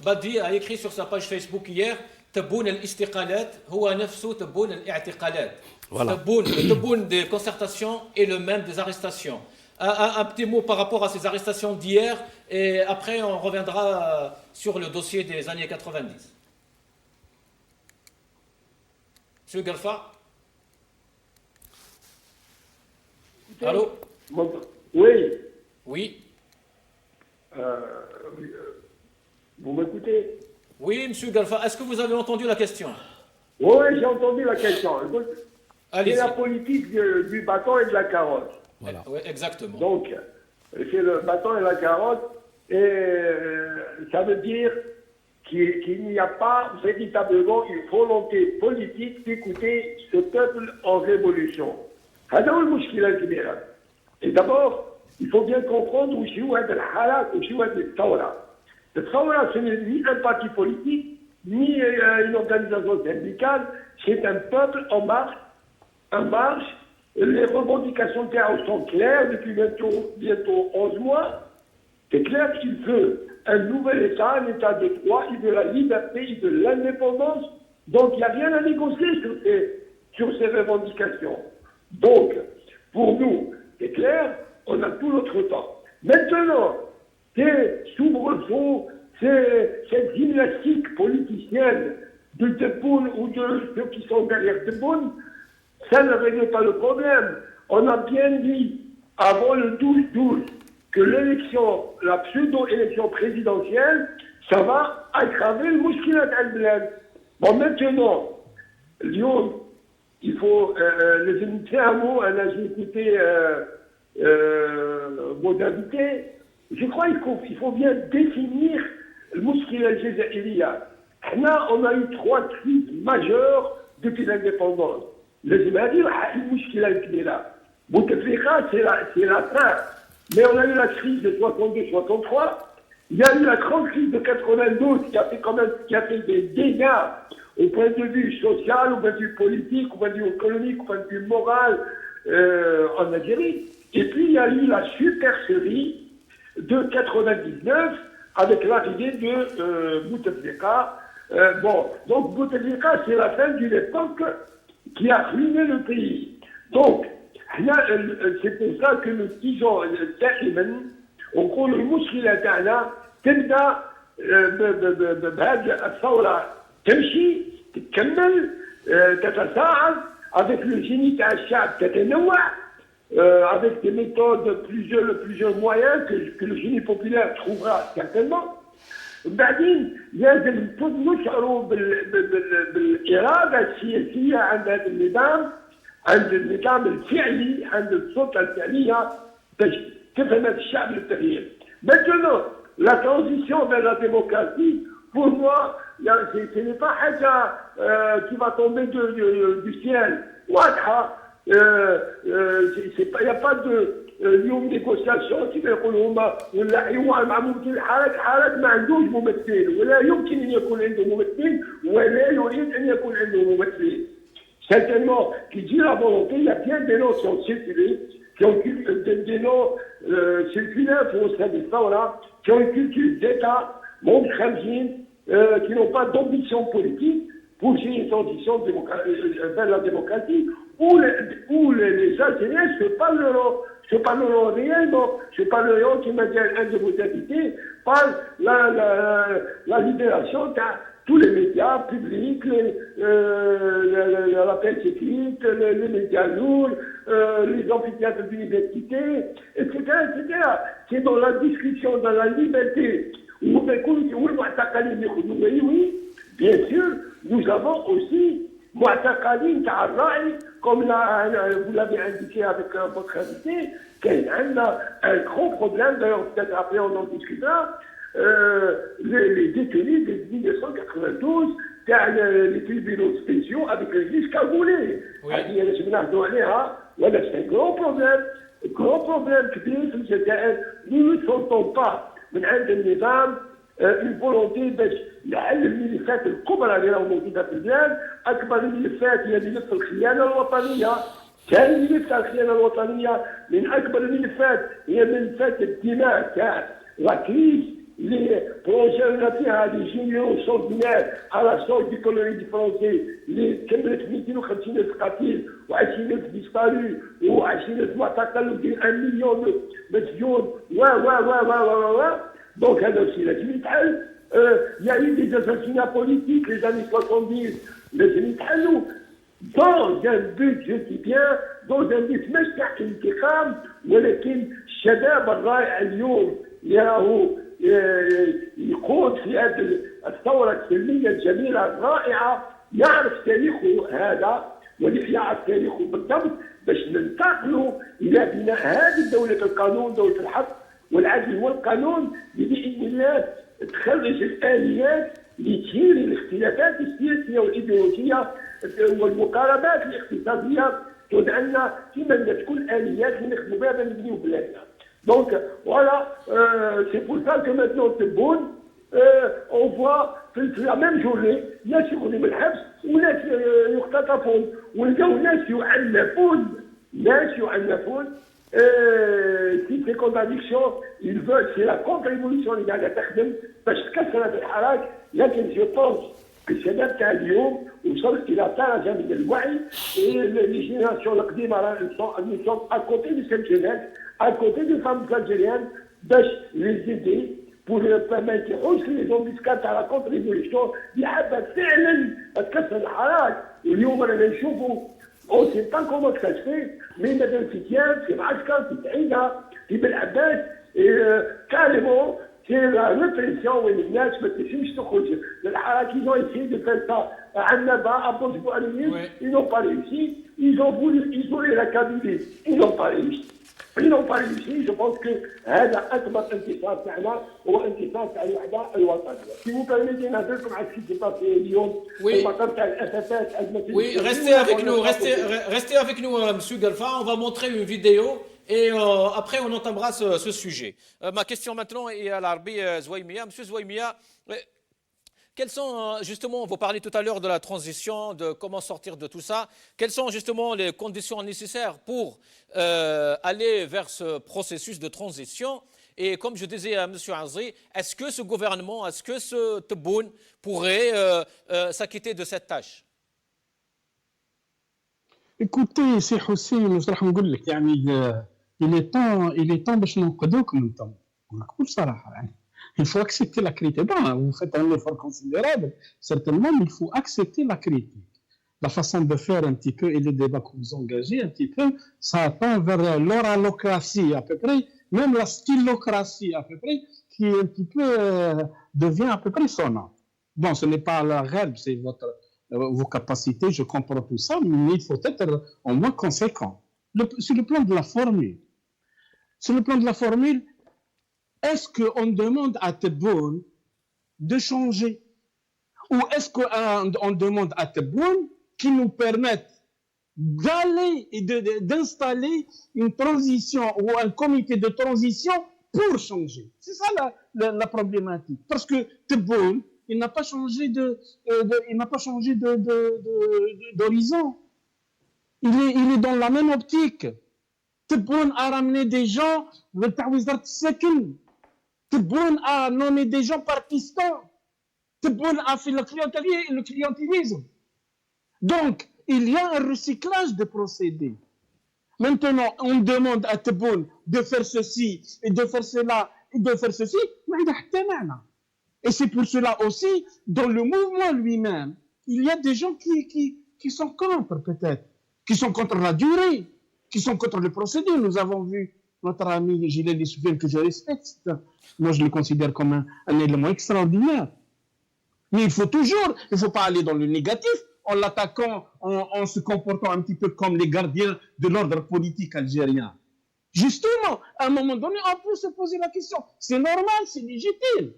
Badi a écrit sur sa page Facebook hier Tebboune al-istiqalat, huwa nafsu Tebboune al-i'tiqalat. Le Tebboune des concertations est le même des arrestations. Un petit mot par rapport à ces arrestations d'hier et après on reviendra sur le dossier des années 90. Monsieur Galfa. Allô? Oui. Oui. Vous m'écoutez? Oui, monsieur Galfa. Est-ce que vous avez entendu la question? Oui, j'ai entendu la question. C'est la politique du bâton et de la carotte. Voilà. Oui, exactement. Donc, c'est le bâton et la carotte, et ça veut dire qu'il n'y a pas véritablement une volonté politique d'écouter ce peuple en révolution. Et d'abord, il faut bien comprendre où c'est le Tawra. Le Tawra, ce n'est ni un parti politique, ni une organisation syndicale, c'est un peuple en marche. Les revendications terrestres sont claires depuis bientôt 11 mois. C'est clair qu'il veut un nouvel État, un État de droit, il veut la liberté, il veut l'indépendance. Donc il n'y a rien à négocier sur ces revendications. Donc, pour nous, c'est clair, on a tout notre temps. Maintenant, ces soubresauts, cette gymnastique politicienne de Tebboune ou de ceux qui sont derrière Tebboune, ça ne règle pas le problème. On a bien dit avant le 12-12 que l'élection, la pseudo-élection présidentielle, ça va aggraver le mouskilat al-Bled. Bon, maintenant, Lyon, il faut les inviter un mot, j'ai écouté vos invités. Je crois qu'il faut bien définir le mouskilat al-Jazaïria. Là, on a eu 3 crises majeures depuis l'indépendance. لازم هذه المشكله الكبيره. Bouteflika, c'est la fin. Mais on a eu la crise de 62-63. Il y a eu la grande crise de 92 qui a fait des dégâts au point de vue social, au point de vue politique, au point de vue économique, au point de vue moral en Algérie. Et puis il y a eu la supercherie de 99 avec l'arrivée de Bouteflika. Donc Bouteflika, c'est la fin d'une époque qui a ruiné le pays. Donc, c'est pour ça que nous disons دائما ونقول المشكله تاعنا تبدا بهذه الثوره تمشي تكمل تتصاعد avec le génie تاع الشعب تتنوع avec des méthodes plusieurs moyens que le génie populaire trouvera certainement. وبعدين لازم نشعروا بالإرادة السياسية عند هذا النظام، عند النظام الفعلي، عند السلطة الفعلية باش تفهم الشعب للتغيير. Maintenant, la transition vers la démocratie, pour moi, ce n'est pas حاجة qui va tomber du ciel. واضحة. Il n'y a pas de اليوم نيغوسياسيون كيف يقولوا هما ولا حوار مع ممثل الحالات ما عندوش ممثل ولا يمكن ان يكون عنده ممثل ولا يريد ان يكون عنده ممثل. Certainement, qui dit la volonté, il y a bien des noms qui ont circulé, des noms circulaires pour ces là qui ont une culture d'État, monde khamzine, qui n'ont pas d'ambition politique pour une transition vers la démocratie, où les Algériens se parleront réellement, se parleront, qui m'a dit un de vos invités, par la libération de tous les médias publics, la presse écrite, les médias lourds, les amphithéâtres d'université, etc., etc. C'est dans la discussion, dans la liberté. Oui, bien sûr, nous avons aussi معتقلين تاع الرأي comme vous l'avez indiqué avec votre invité, qu'il y a un grand problème, d'ailleurs peut-être après on en discutera, les détenus de 1992 les tribunaux spéciaux avec les juges cagoulés. Voilà, c'est un grand problème كبير في الجزائر. Nous ne sentons pas من عند النظام une volonté باش يحل الملفات الكبرى اللي راهو موجوده في البلاد. اكبر الملفات هي ملف الخيانه الوطنيه. ثاني ملف تاع الخيانه الوطنيه من اكبر الملفات هي ملفات الدماء تاع لا كريز اللي بروجينا فيها لي جينيون سونتينير على صوت دي كولوني دي فرونسي اللي كملت 250,000 قتيل و20,000 ديسبارو و20,000 معتقل و 1 مليون مسجون و Donc, il y a eu des assassinats politiques les années 70, mais c'est nous. dans un but, je dis bien, dans un but مش تاع انتقام ولكن الشباب الرائع اليوم اللي راهو يقود في هذه الثورة السلمية الجميلة الرائعة يعرف تاريخه هذا ويعرف تاريخه بالضبط باش ننتقلوا إلى بناء هذه دولة القانون، دولة الحق والعدل والقانون بإذن الله تخرج الآليات لتثير الاختلافات السياسية والإيديولوجية والمقاربات الاقتصادية تدعمنا كما تكون آليات اللي نخدموا بها باش نبنيو بلادنا. دونك فوالا سي بور سا كو ماتنون تبون اون فوا في لا ميم جورني ناس يخرجوا من الحبس وناس يختطفون ولقاو ناس يعنفون في سي كونتراديكسيون ils veulent c'est la contre-révolution اللي قاعده تخدم باش تكسر هذا الحراك لكن جو بونس الشباب تاع اليوم وصل الى درجه من الوعي لي جينيراسيون القديمه راه نسون اكوتي دي سيمجينات اكوتي دي فام الجيريان باش لي زيدي بور ما يتيحوش لي زومبيسكات تاع لا كونتريبيوليسيون اللي حابه فعلا تكسر الحراك. واليوم رانا نشوفوا اون سي با كومون سا سفي مي مادام في تيان في معسكر في تعيده في بن عباس كاريمون سي لا ريبريسيون وين الناس ما تمشيش تخرج للحراك. ils ont essayé de faire ça à Annaba, à Bourg-Bourg-Allier, ils n'ont pas réussi. Ils ont voulu isoler la Kabylie, ils n'ont pas réussi. Ils n'ont pas réussi. Je pense que هذا أكبر انتصار تاعنا هو انتصار تاع الوحدة الوطنية. Si vous permettez نهضركم على ce qui s'est passé اليوم في المطار تاع الأساسات. Oui, restez avec nous, Monsieur Galfa. On va montrer une vidéo. Et après, on entamera ce sujet. Ma question maintenant est à l'Arbi Zouaïmia. Monsieur Zouaïmia, quelles sont justement, vous parlez tout à l'heure de la transition, de comment sortir de tout ça. Quelles sont justement les conditions nécessaires pour aller vers ce processus de transition? Et comme je disais à M. Azri, est-ce que ce gouvernement, est-ce que ce Tebboune pourrait s'acquitter de cette tâche? Écoutez, c'est Hussein, je راح نقول لك يعني il est temps باش ننقذوكم انتم. نقول صراحه يعني il faut accepter la critique. Bon, vous faites un effort considérable, certainement, mais il faut accepter la critique. La façon de faire un petit peu et le débat que vous engagez un petit peu, ça tend vers l'oralocratie à peu près, même la stylocratie à peu près, qui un petit peu devient à peu près sonnante. Bon, ce n'est pas la règle, c'est vos capacités, je comprends tout ça, mais il faut être au moins conséquent. Sur le plan de la formule, est-ce qu'on demande à Tebboune de changer? Ou est-ce qu'on demande à Tebboune qui nous permette d'aller et d'installer une transition ou un comité de transition pour changer? C'est ça la problématique. Parce que Tebboune, il n'a pas changé d'horizon. Il est dans la même optique. Tebboune a ramené des gens de Wizrat Sakin. Tebboune a nommé des gens partisans. Tebboune a fait le clientélisme. Donc, il y a un recyclage de procédés. Maintenant, on demande à Tebboune de faire ceci et de faire cela et de faire ceci. Et c'est pour cela aussi, dans le mouvement lui-même, il y a des gens qui sont contre, peut-être, qui sont contre la durée, qui sont contre le procédé. Nous avons vu notre ami Gilles Soufiane, que je respecte. Moi, je le considère comme un élément extraordinaire. Mais il ne faut pas aller dans le négatif en l'attaquant, en se comportant un petit peu comme les gardiens de l'ordre politique algérien. Justement, à un moment donné, on peut se poser la question. C'est normal, c'est légitime.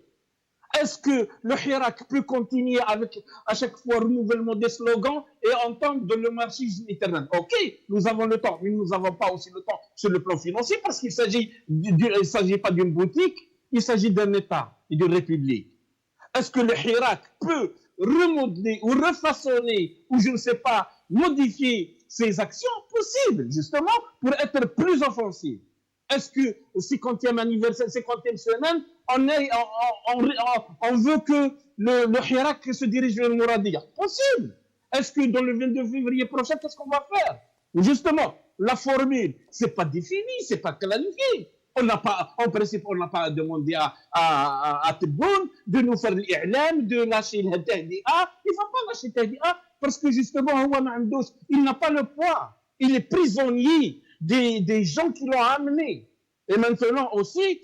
Est-ce que le Hirak peut continuer avec à chaque fois renouvellement des slogans et entendre de le marxisme éternel? Ok, nous avons le temps, mais nous n'avons pas aussi le temps sur le plan financier parce qu'il ne s'agit pas d'une boutique, il s'agit d'un État et d'une république. Est-ce que le Hirak peut remodeler ou refaçonner ou je ne sais pas, modifier ses actions? Possible, justement, pour être plus offensif. Est-ce que 50e anniversaire, 50e semaine, on veut que le Hirak se dirige vers le Mouradia? Possible. Est-ce que dans le 22 février prochain, qu'est-ce qu'on va faire? Justement, la formule, c'est pas défini, c'est pas clarifié. En principe, on n'a pas demandé à Tebboune de nous faire l'I'lam, de lâcher le Tahdi'a. Il ne va pas lâcher le Tahdi'a parce que justement, il n'a pas le poids. Il est prisonnier des gens qui l'ont amené. Et maintenant aussi,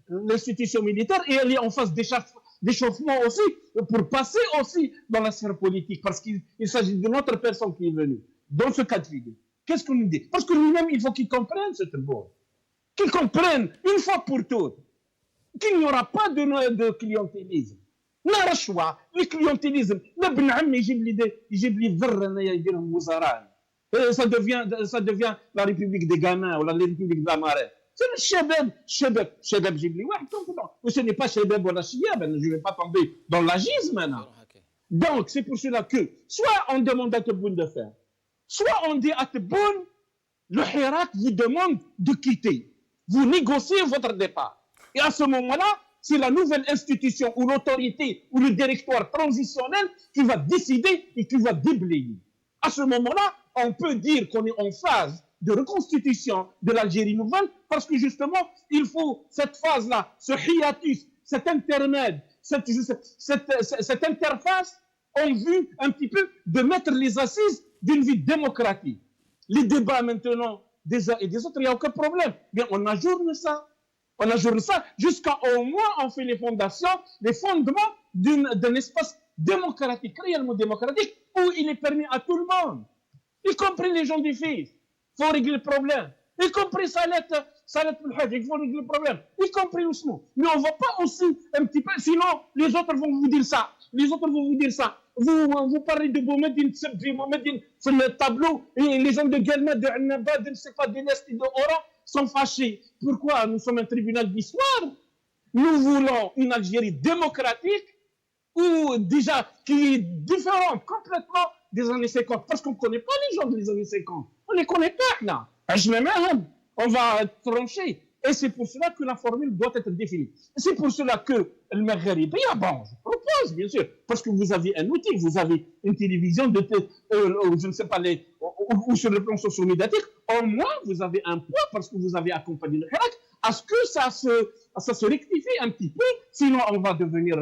l'institution militaire, et elle est en phase d'échauffement aussi, pour passer aussi dans la sphère politique, parce qu'il s'agit d'une autre personne qui est venue. Dans ce cas de figure, qu'est-ce qu'on nous dit? Parce que lui-même, il faut qu'il comprenne ce bourg. Qu'il comprenne, une fois pour toutes, qu'il n'y aura pas de clientélisme. لا رشوة الكليونتيليزم لا بن عمي يجيب لي ذر انايا يديرهم وزراء ça devient la République des gamins ou la République de la marée. C'est le Chebeb يجيب لي واحد mais ce n'est pas Chebeb ou la Chiab, je ne vais pas tomber dans l'agisme maintenant. Donc c'est pour cela que soit on demande à Tebboune de faire, soit on dit à Tebboune, le Hirak vous demande de quitter, vous négociez votre départ, et à ce moment-là c'est la nouvelle institution ou l'autorité ou le directoire transitionnel qui va décider et qui va déblayer. À ce moment-là, on peut dire qu'on est en phase de reconstitution de l'Algérie nouvelle parce que justement, il faut cette phase-là, ce hiatus, cet intermède, cette interface en vue un petit peu de mettre les assises d'une vie démocratique. Les débats maintenant des uns et des autres, il n'y a aucun problème. Bien, on ajourne ça. On ajourne ça jusqu'à au moins on fait les fondations, les fondements d'un espace démocratique, réellement démocratique, où il est permis à tout le monde, y compris les gens du fils. Il faut régler le problème. Y compris Salet Belhadj, il faut régler le problème. Y compris Ousmane. Mais on ne va pas aussi un petit peu, sinon les autres vont vous dire ça. Les autres vont vous dire ça. Vous parlez de Boumedine, sur le tableau, et les gens de Guelma, de Annaba, de ne sais pas, de l'Est et de Oran, sont fâchés. Pourquoi? Nous sommes un tribunal d'histoire. Nous voulons une Algérie démocratique ou déjà qui est différente complètement des années 50. Parce qu'on ne connaît pas les gens des années 50. On ne les connaît pas, là. On va trancher. Et c'est pour cela que la formule doit être définie. C'est pour cela que le Maghreb, bon, je propose, bien sûr, parce que vous avez un outil, vous avez une télévision, je ne sais pas, ou sur le plan socio-médiatique, au moins vous avez un poids parce que vous avez accompagné le Hirak à ce que ça se rectifie un petit peu, sinon on va devenir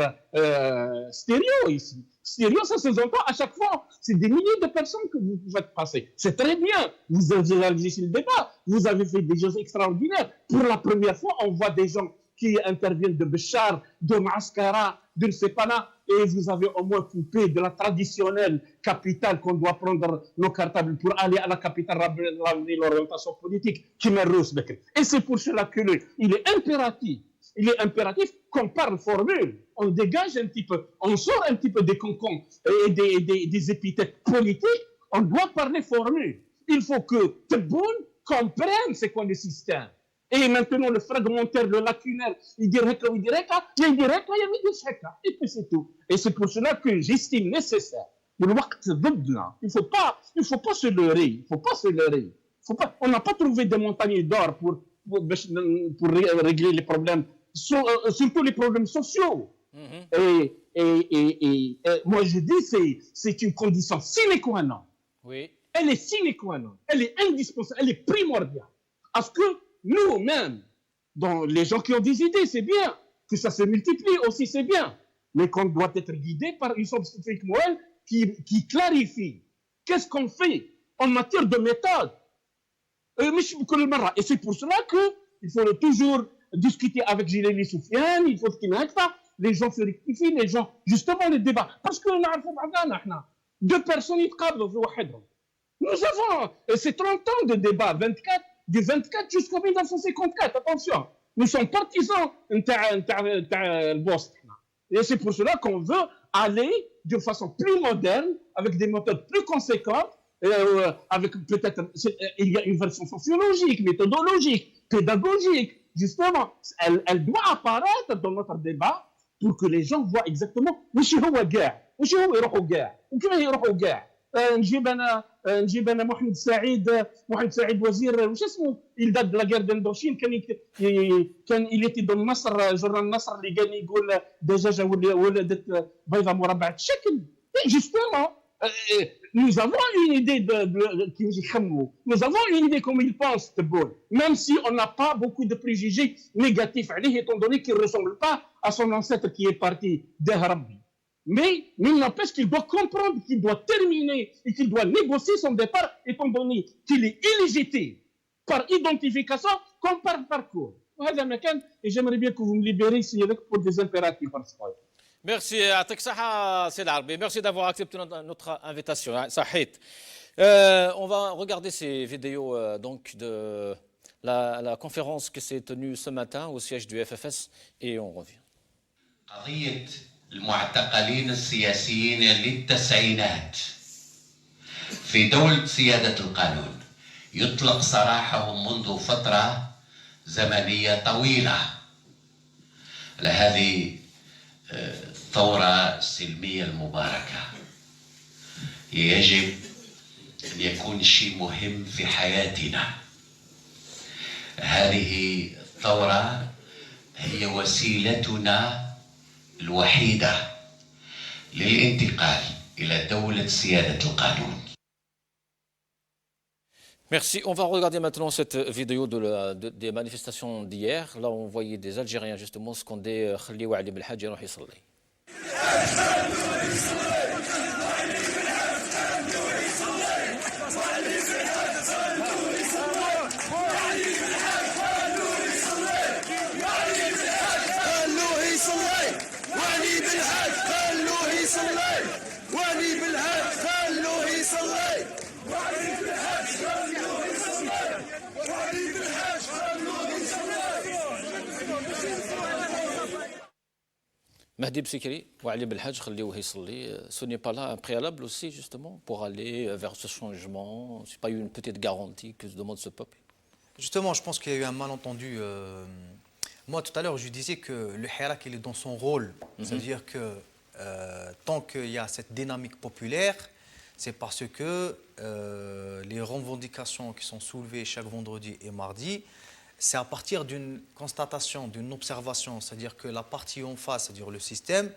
stéréo ici. Stéréo, ça se entend à chaque fois. C'est des milliers de personnes que vous faites passer. C'est très bien. Vous avez réalisé le débat. Vous avez fait des choses extraordinaires. Pour la première fois, on voit des gens qui interviennent de Béchar, de Maaskara, de ne sais pas là, et vous avez au moins coupé de la traditionnelle capitale qu'on doit prendre nos cartables pour aller à la capitale, ramener l'orientation politique, qui m'est Rousse Bekr. Et c'est pour cela qu'il est impératif qu'on parle formule. On dégage un petit peu, on sort un petit peu des concons et des épithètes politiques. On doit parler formule. Il faut que Tebboune comprenne c'est quoi le système. Et maintenant, le fragmentaire, le lacunaire, il dirait que, et puis c'est tout. Et c'est pour cela que j'estime nécessaire. Il ne faut pas se leurrer. On n'a pas trouvé des montagnes d'or pour régler les problèmes, surtout les problèmes sociaux. Et moi, je dis c'est une condition sine qua non. Oui. Elle est sine qua non. Elle est indispensable. Elle est primordiale. Parce que nous-mêmes, les gens qui ont des idées, c'est bien. Que ça se multiplie aussi, c'est bien. Mais qu'on doit être guidé par une scientifique moelle qui clarifie qu'est-ce qu'on fait en matière de méthode. Et c'est pour cela qu'il faut toujours discuter avec Gileli Soufiane, il faut qu'il n'arrête pas. Les gens se rectifient, les gens, justement, les débats. Parce que deux personnes, ils nous avons, c'est 30 ans de débat, du 24 jusqu'au 1954, attention. Nous sommes partisans de Boston. Et c'est pour cela qu'on veut aller de façon plus moderne, avec des méthodes plus conséquentes, avec peut-être, il y a une version sociologique, méthodologique, pédagogique, justement. Elle doit apparaître dans notre débat pour que les gens voient exactement où يروحوا كاع وكيف يروحوا كاع. نجيب انا محمد سعيد وزير واش اسمه الداد لا غير دندوشين كان يليتي دون النصر جورنال النصر اللي كان يقول دجاجه ولدت بيضه مربعه الشكل. Justement, nous avons une idée nous avons une idée comme il pense Tebboune, même si on n'a pas beaucoup de préjugés négatifs étant donné qu'il ne ressemble pas à son ancêtre qui est parti d'Arabie. Mais il n'empêche qu'il doit comprendre qu'il doit terminer et qu'il doit négocier son départ, étant donné qu'il est illégitime par identification comme par parcours. Et j'aimerais bien que vous me libérez ici pour des impératifs. Merci, Atek Saha, c'est l'Arbi. Merci d'avoir accepté notre invitation. Sahit. On va regarder ces vidéos donc de la conférence qui s'est tenue ce matin au siège du FFS et on revient. قضية المعتقلين السياسيين للتسعينات في دولة سيادة القانون يطلق سراحهم منذ فترة زمنية طويلة. لهذه الثورة السلمية المباركة يجب أن يكون شيء مهم في حياتنا. هذه الثورة هي وسيلتنا الوحيدة للانتقال إلى دولة سيادة القانون. Merci. On va regarder maintenant cette vidéo des manifestations d'hier. Là, on voyait des Algériens justement scander Khali Wa'ali Belhadj يروح يصلي. Mahdi Bsikri, Wa'ali Belhadj, Khaliouhi Salli, ce n'est pas là un préalable aussi justement pour aller vers ce changement? Ce n'est pas une petite garantie que se demande ce peuple? Justement, je pense qu'il y a eu un malentendu. Moi, tout à l'heure, je disais que le Hirak, il est dans son rôle. C'est-à-dire que tant qu'il y a cette dynamique populaire, c'est parce que les revendications qui sont soulevées chaque vendredi et mardi, c'est à partir d'une constatation, d'une observation, c'est-à-dire que la partie en face, c'est-à-dire le système,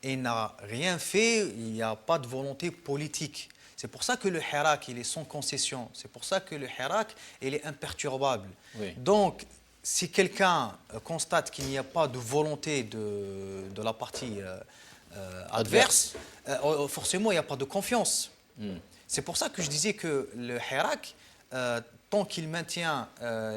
il n'a rien fait, il n'y a pas de volonté politique. C'est pour ça que le Hirak, il est sans concession. C'est pour ça que le Hirak, il est imperturbable. Oui. Donc, si quelqu'un constate qu'il n'y a pas de volonté de la partie adverse, forcément, il n'y a pas de confiance. C'est pour ça que je disais que le Hirak, tant qu'il maintient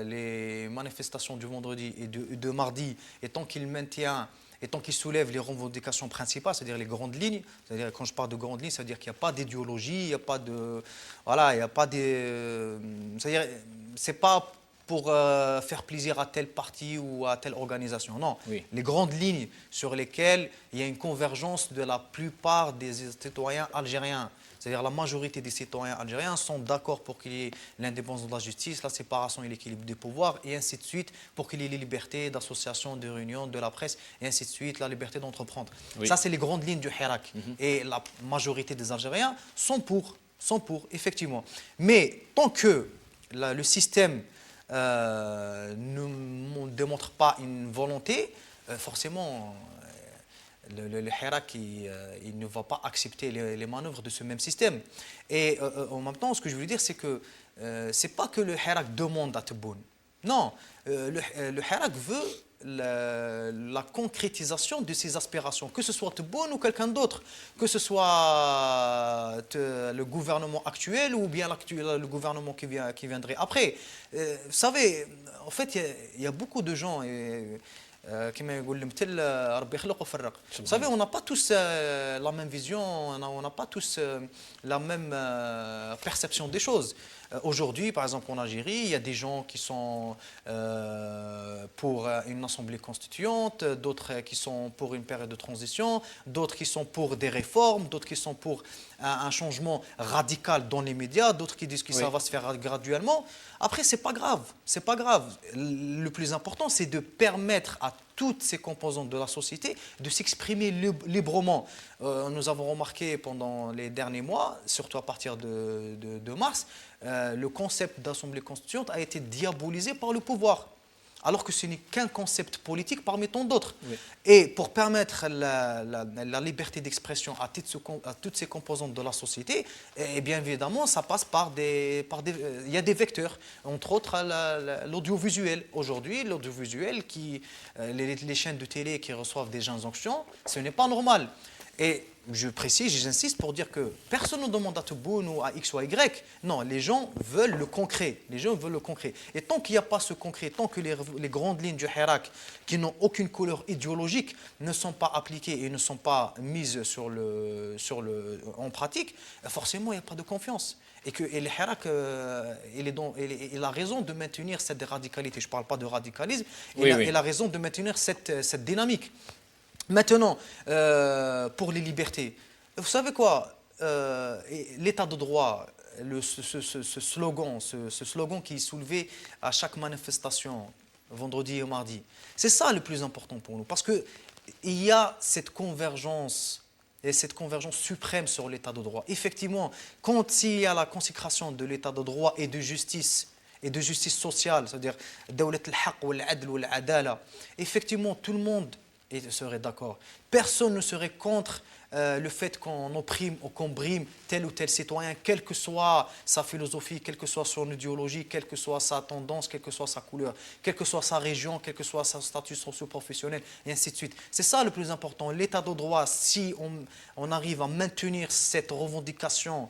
les manifestations du vendredi et de mardi, et tant qu'il maintient et tant qu'il soulève les revendications principales, c'est-à-dire les grandes lignes, c'est-à-dire quand je parle de grandes lignes, c'est-à-dire qu'il n'y a pas d'idéologie, il n'y a pas de... Voilà, il n'y a pas de... C'est-à-dire, c'est pas pour faire plaisir à tel parti ou à telle organisation, non. Oui. Les grandes lignes sur lesquelles il y a une convergence de la plupart des citoyens algériens. C'est-à-dire la majorité des citoyens algériens sont d'accord pour qu'il y ait l'indépendance de la justice, la séparation et l'équilibre des pouvoirs, et ainsi de suite, pour qu'il y ait les libertés d'association, de réunion, de la presse, et ainsi de suite, la liberté d'entreprendre. Oui. Ça, c'est les grandes lignes du Hirak. Et la majorité des Algériens sont pour, effectivement. Mais tant que le système ne démontre pas une volonté, forcément... Le Hirak, il ne va pas accepter les manœuvres de ce même système. Et en même temps, ce que je veux dire, c'est que ce n'est pas que le Hirak demande à Tebboune. Non, le Hirak veut la concrétisation de ses aspirations, que ce soit Tebboune ou quelqu'un d'autre, que ce soit le gouvernement actuel ou bien le gouvernement qui viendrait après. Vous savez, en fait, il y a beaucoup de gens... Vous savez, on n'a pas tous la même vision, on n'a pas tous la même perception des choses. Aujourd'hui, par exemple, en Algérie, il y a des gens qui sont pour une assemblée constituante, d'autres qui sont pour une période de transition, d'autres qui sont pour des réformes, d'autres qui sont pour un changement radical dans les médias, d'autres qui disent que ça va se faire graduellement. Après, c'est pas grave, c'est pas grave. Le plus important, c'est de permettre à toutes ces composantes de la société de s'exprimer librement. Nous avons remarqué pendant les derniers mois, surtout à partir de mars, le concept d'assemblée constituante a été diabolisé par le pouvoir, alors que ce n'est qu'un concept politique parmi tant d'autres. Oui. Et pour permettre la liberté d'expression à toutes ces composantes de la société, et bien évidemment, ça passe il y a des vecteurs, entre autres l'audiovisuel. Aujourd'hui, l'audiovisuel, les chaînes de télé qui reçoivent des injonctions, ce n'est pas normal. Et je précise, j'insiste pour dire que personne ne demande à Tebboune ou à X ou à Y. Non, les gens veulent le concret. Les gens veulent le concret. Et tant qu'il n'y a pas ce concret, tant que les grandes lignes du Hirak, qui n'ont aucune couleur idéologique, ne sont pas appliquées et ne sont pas mises en pratique, forcément, il n'y a pas de confiance. Et le Hirak, il a raison de maintenir cette radicalité. Je ne parle pas de radicalisme. Il a raison de maintenir cette dynamique. Maintenant, pour les libertés, vous savez quoi, l'état de droit, ce slogan qui est soulevé à chaque manifestation, vendredi et mardi, c'est ça le plus important pour nous, parce qu'il y a cette convergence, et cette convergence suprême sur l'état de droit. Effectivement, quand il y a la consécration de l'état de droit et de justice sociale, c'est-à-dire dawlat al-haq wal-adl wal-adala, effectivement, tout le monde serait d'accord. Personne ne serait contre le fait qu'on opprime ou qu'on brime tel ou tel citoyen, quelle que soit sa philosophie, quelle que soit son idéologie, quelle que soit sa tendance, quelle que soit sa couleur, quelle que soit sa région, quel que soit son statut socio-professionnel, et ainsi de suite. C'est ça le plus important. L'état de droit, si on arrive à maintenir cette revendication,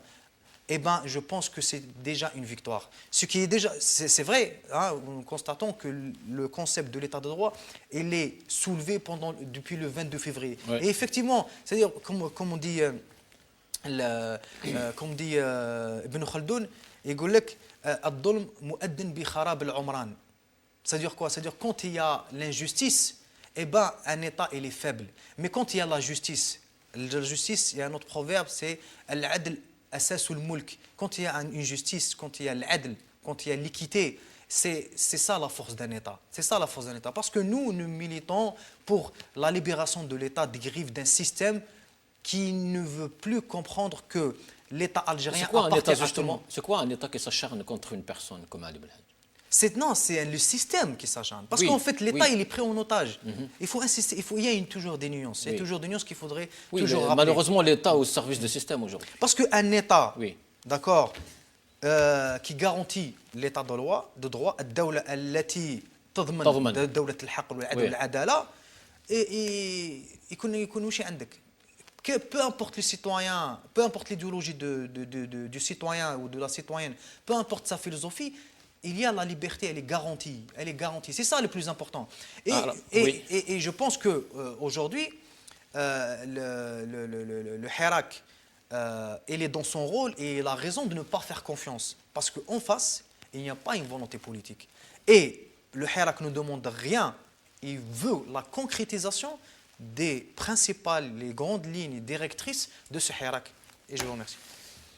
eh ben, je pense que c'est déjà une victoire. Ce qui est déjà, c'est vrai, hein, nous constatons que le concept de l'état de droit, il est soulevé depuis le 22 février. Ouais. Et effectivement, c'est-à-dire, comme on dit, Ibn Khaldoun, il dit Ad-Dulm mu'addin bi kharab al-umran. C'est-à-dire quoi? C'est-à-dire quand il y a l'injustice, eh ben, un État il est faible. Mais quand il y a la justice, il y a un autre proverbe, c'est al-adl assasul mulk. Quand il y a une justice, quand il y a l'adl, quand il y a l'équité, c'est ça la force d'un État. C'est ça la force d'un État. Parce que nous militons pour la libération de l'État des griffes d'un système qui ne veut plus comprendre que l'État algérien appartient à tout le monde. C'est quoi un État qui s'acharne contre une personne comme Ali Belhadj? Non, c'est le système qui s'acharne. Parce qu'en fait, l'État, il est pris en otage. Il faut insister, il y a toujours des nuances. Il y a toujours des nuances qu'il faudrait toujours rappeler. Malheureusement, l'État est au service du système aujourd'hui. Parce qu'un État, d'accord, qui garantit l'État de droit, الدولة التي تضمن دولة الحق والعدل والعدالة, يكون وش عندك. Peu importe les citoyens, peu importe l'idéologie du citoyen ou de la citoyenne, peu importe sa philosophie, il y a la liberté, elle est garantie. C'est ça le plus important. Et je pense qu'aujourd'hui, le Hirak, il est dans son rôle et il a raison de ne pas faire confiance. Parce qu'en face, il n'y a pas une volonté politique. Et le Hirak ne demande rien. Il veut la concrétisation des principales, les grandes lignes directrices de ce Hirak. Et je vous remercie.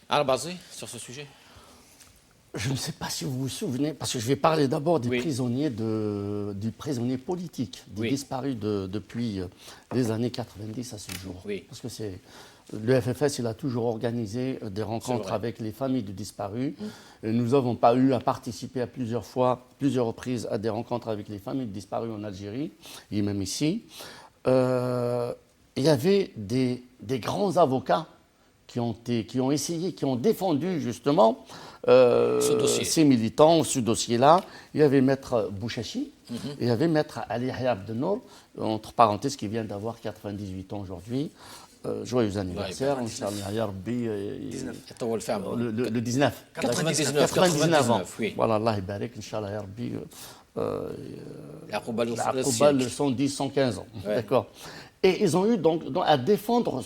Al-Bazi, sur ce sujet. Je ne sais pas si vous vous souvenez, parce que je vais parler d'abord des prisonniers du prisonnier politique, des disparus depuis les années 90 à ce jour. Parce que le FFS, il a toujours organisé des rencontres avec les familles de disparus. Et nous n'avons pas eu à participer à plusieurs reprises à des rencontres avec les familles de disparus en Algérie, et même ici. Il y avait des grands avocats qui ont essayé, qui ont défendu justement ces militants, ce dossier-là. Il y avait Maître Bouchachi, et il y avait Maître Ali Yahya Abdenour, entre parenthèses, qui vient d'avoir 98 ans aujourd'hui. Joyeux anniversaire, Inch'Allah, Ya Rabbi, le 19. 99 ans. Voilà, Allah Ibarak, Inch'Allah, Ya Rabbi. Yaqouba le 110, 115 ans. D'accord. Et ils ont eu donc à défendre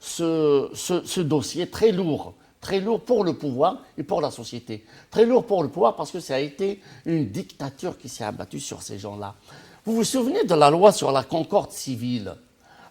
ce dossier très lourd pour le pouvoir et pour la société. Très lourd pour le pouvoir parce que ça a été une dictature qui s'est abattue sur ces gens-là. Vous vous souvenez de la loi sur la concorde civile?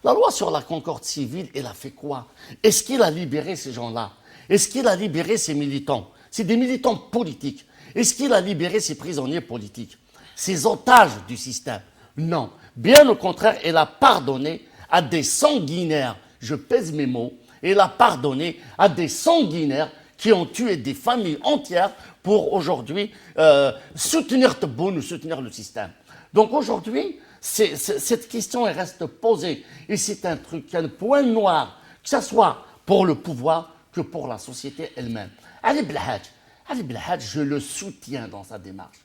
La loi sur la concorde civile, elle a fait quoi? Est-ce qu'il a libéré ces gens-là? Est-ce qu'il a libéré ces militants? C'est des militants politiques. Est-ce qu'il a libéré ces prisonniers politiques? Ces otages du système? Non. Bien au contraire, elle a pardonné à des sanguinaires, je pèse mes mots, elle a pardonné à des sanguinaires qui ont tué des familles entières pour aujourd'hui soutenir Tebboune ou soutenir le système. Donc aujourd'hui, cette question elle reste posée. Et c'est un point noir, que ce soit pour le pouvoir que pour la société elle-même. Ali Belhadj, je le soutiens dans sa démarche.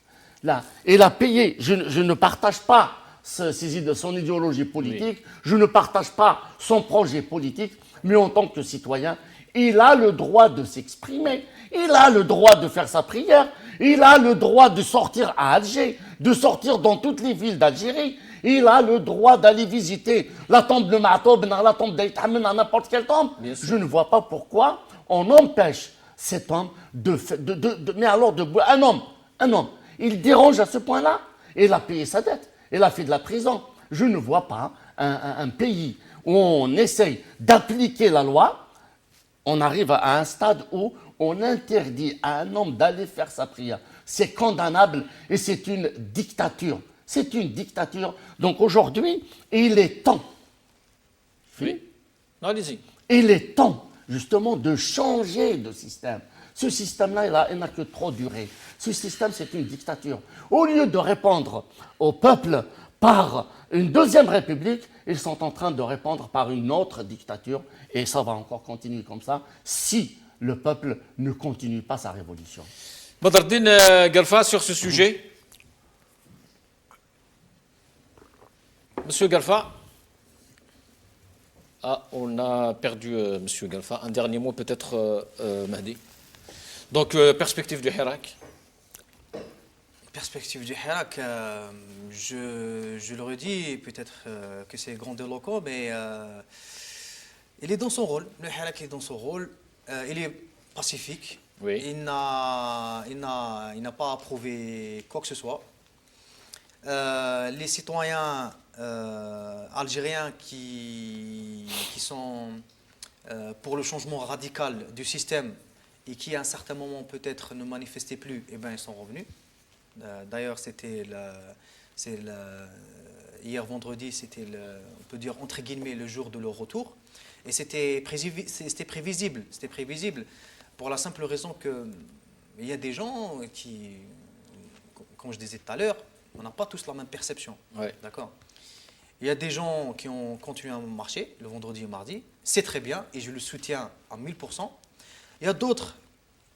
Là, il a payé, je ne partage pas son idéologie politique, je ne partage pas son projet politique, mais en tant que citoyen, il a le droit de s'exprimer, il a le droit de faire sa prière, il a le droit de sortir à Alger, de sortir dans toutes les villes d'Algérie, il a le droit d'aller visiter la tombe de Ma'toub, la tombe d'Aïthamen, à n'importe quelle tombe. Je ne vois pas pourquoi on empêche cet homme mais alors un homme, il dérange à ce point-là, il a payé sa dette, il a fait de la prison. Je ne vois pas un pays où on essaye d'appliquer la loi, on arrive à un stade où on interdit à un homme d'aller faire sa prière. C'est condamnable et c'est une dictature. C'est une dictature. Donc aujourd'hui, il est temps. Oui. Allez-y. Il est temps, justement, de changer de système. Ce système-là, il n'a que trop duré. Ce système, c'est une dictature. Au lieu de répondre au peuple par une deuxième république, ils sont en train de répondre par une autre dictature. Et ça va encore continuer comme ça si le peuple ne continue pas sa révolution. Badreddine Galfa, sur ce sujet. Monsieur Galfa. Ah, on a perdu Monsieur Galfa. Un dernier mot peut-être, Mahdi. Donc, perspective du Hirak. Perspective du Hirak, je le redis, peut-être que c'est grandiloquent, mais il est dans son rôle. Le Hirak est dans son rôle. Il est pacifique. Oui. Il n'a pas approuvé quoi que ce soit. Les citoyens algériens qui sont pour le changement radical du système et qui à un certain moment peut-être ne manifestaient plus, eh bien, ils sont revenus. D'ailleurs, hier vendredi, c'était, on peut dire entre guillemets, le jour de leur retour. Et c'était prévisible. C'était prévisible pour la simple raison qu'il y a des gens qui, comme je disais tout à l'heure, on n'a pas tous la même perception. Ouais. D'accord. Il y a des gens qui ont continué à marcher le vendredi et mardi. C'est très bien et je le soutiens à 1000%. Il y a d'autres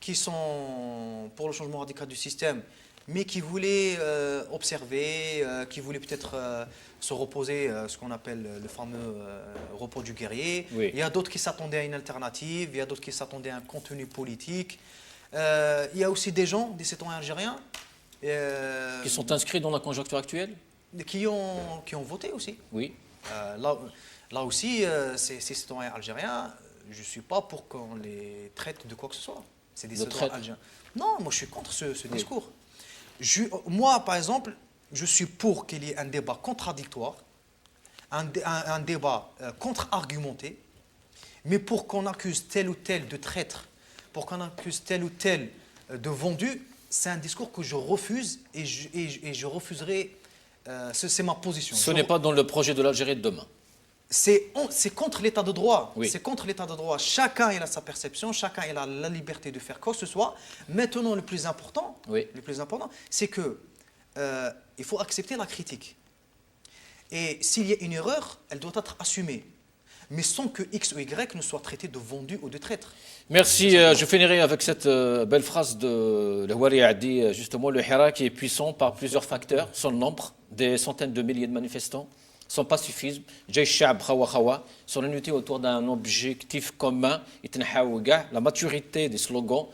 qui sont pour le changement radical du système, mais qui voulaient observer, qui voulaient peut-être se reposer, ce qu'on appelle le fameux repos du guerrier. Oui. Il y a d'autres qui s'attendaient à une alternative, il y a d'autres qui s'attendaient à un contenu politique. Il y a aussi des gens, des citoyens algériens, qui sont inscrits dans la conjoncture actuelle. Qui ont voté aussi. Oui. Là aussi, ces citoyens algériens, je ne suis pas pour qu'on les traite de quoi que ce soit. C'est des citoyens algériens. Non, moi je suis contre ce discours. Moi, par exemple, je suis pour qu'il y ait un débat contradictoire, un débat contre-argumenté, mais pour qu'on accuse tel ou tel de traître, pour qu'on accuse tel ou tel de vendu, c'est un discours que je refuse et je refuserai. C'est ma position. Ce n'est pas dans le projet de l'Algérie de demain. C'est contre l'état de droit. Oui. C'est contre l'état de droit. Chacun il a sa perception, chacun il a la liberté de faire quoi que ce soit. Maintenant, le plus important, c'est que il faut accepter la critique. Et s'il y a une erreur, elle doit être assumée, mais sans que X ou Y ne soit traité de vendu ou de traître. Merci. Je finirai avec cette belle phrase de Houari Adi. Justement, le Hirak est puissant par plusieurs facteurs. Son nombre, des centaines de milliers de manifestants, son pacifisme, son unité autour d'un objectif commun, la maturité des slogans,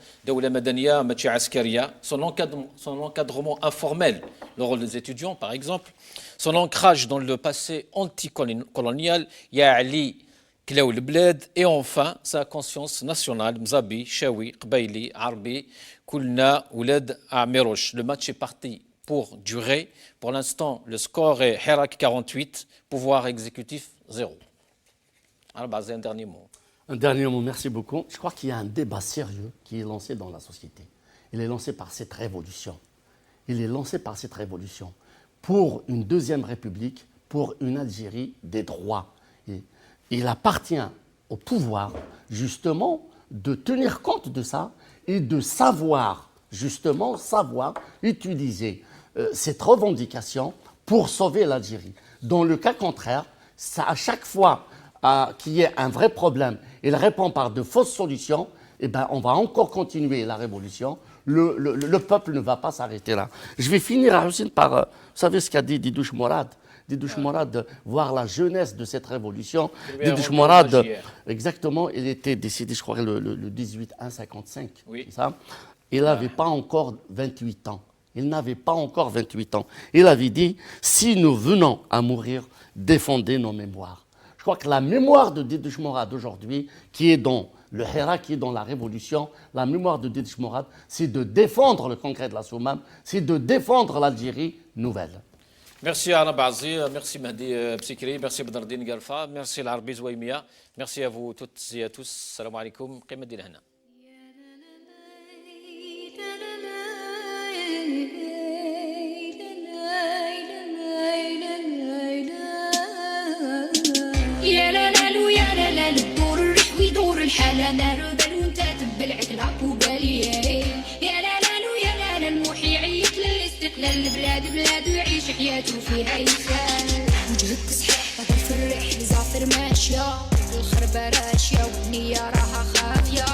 son encadrement informel, le rôle des étudiants par exemple, son ancrage dans le passé anticolonial, et enfin sa conscience nationale, Mzabi, Chaoui, Qbaili, Arbi, Kulna, Ouled, Amiroch. Le match est parti pour durer. Pour l'instant, le score est Hirak 48, pouvoir exécutif 0. Alors, un dernier mot. Un dernier mot, merci beaucoup. Je crois qu'il y a un débat sérieux qui est lancé dans la société. Il est lancé par cette révolution. Pour une deuxième république, pour une Algérie des droits. Et il appartient au pouvoir, justement, de tenir compte de ça et de savoir utiliser cette revendication pour sauver l'Algérie. Dans le cas contraire, à chaque fois qu'il y ait un vrai problème, il répond par de fausses solutions, eh ben, on va encore continuer la révolution. Le peuple ne va pas s'arrêter là. Je vais finir, Hussein, par, vous savez ce qu'a dit Didouche Morad, Dédouche Morad, voir la jeunesse de cette révolution. Dédouche Morad, exactement, il était décédé, je crois, le 18-1-55, c'est ça. Il n'avait pas encore 28 ans. Il n'avait pas encore 28 ans. Il avait dit, si nous venons à mourir, défendez nos mémoires. Je crois que la mémoire de Dédouche Morad aujourd'hui, qui est dans le Hira, qui est dans la révolution, la mémoire de Dédouche Morad, c'est de défendre le congrès de la Soumam, c'est de défendre l'Algérie nouvelle. Merci Arnaud Bazi, merci Mahdi Bsikri, merci Badardine Galfa, merci l'Arbi Zouaimia, merci à vous toutes et à tous. Salam alaikum, qima din hana. يا لا لا لو يا لا لا الدور الرحوي دور الحالة نار بال وانت تبلعك العقو بالي يا لا لا لو يا لا لا المحي يعيط للاستقلال البلاد بلاد ويعيش حياته فيها يسال وجهك صحيح قدر في الريح زافر ماشية الخربة راشية والنية راها خافية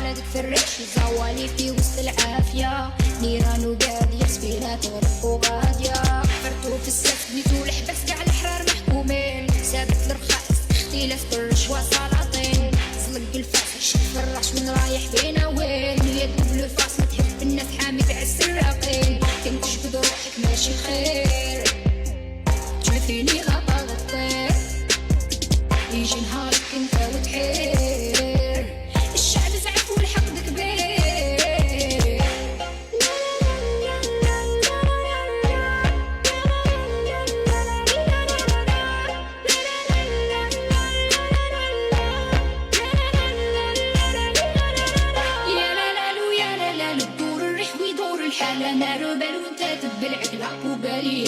ولادك في الريح زوالي في وسط العافية نيران وقادية سفينة تغرق وغادية فرتو في السقف نيتو الحبس كاع الحرار محكومين سابت الرخاء اختلاف بالرشوة سلاطين زلق الفاس شوف الراس وين رايح فينا وين اليد بالفاس تحب الناس حامي تعز الراقين كنت تشبد روحك ماشي خير تشوفيني غطا غطير يجي نهارك انت وتحير الشعب زعف والحقد كبير الحالة نار بال وانت تبلعك العقو بالي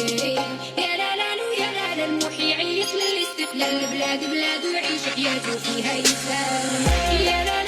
يا لا لا لو يا لا لا المحي يعيط للاستقلال البلاد بلاد ويعيش حياته فيها يسال يا لا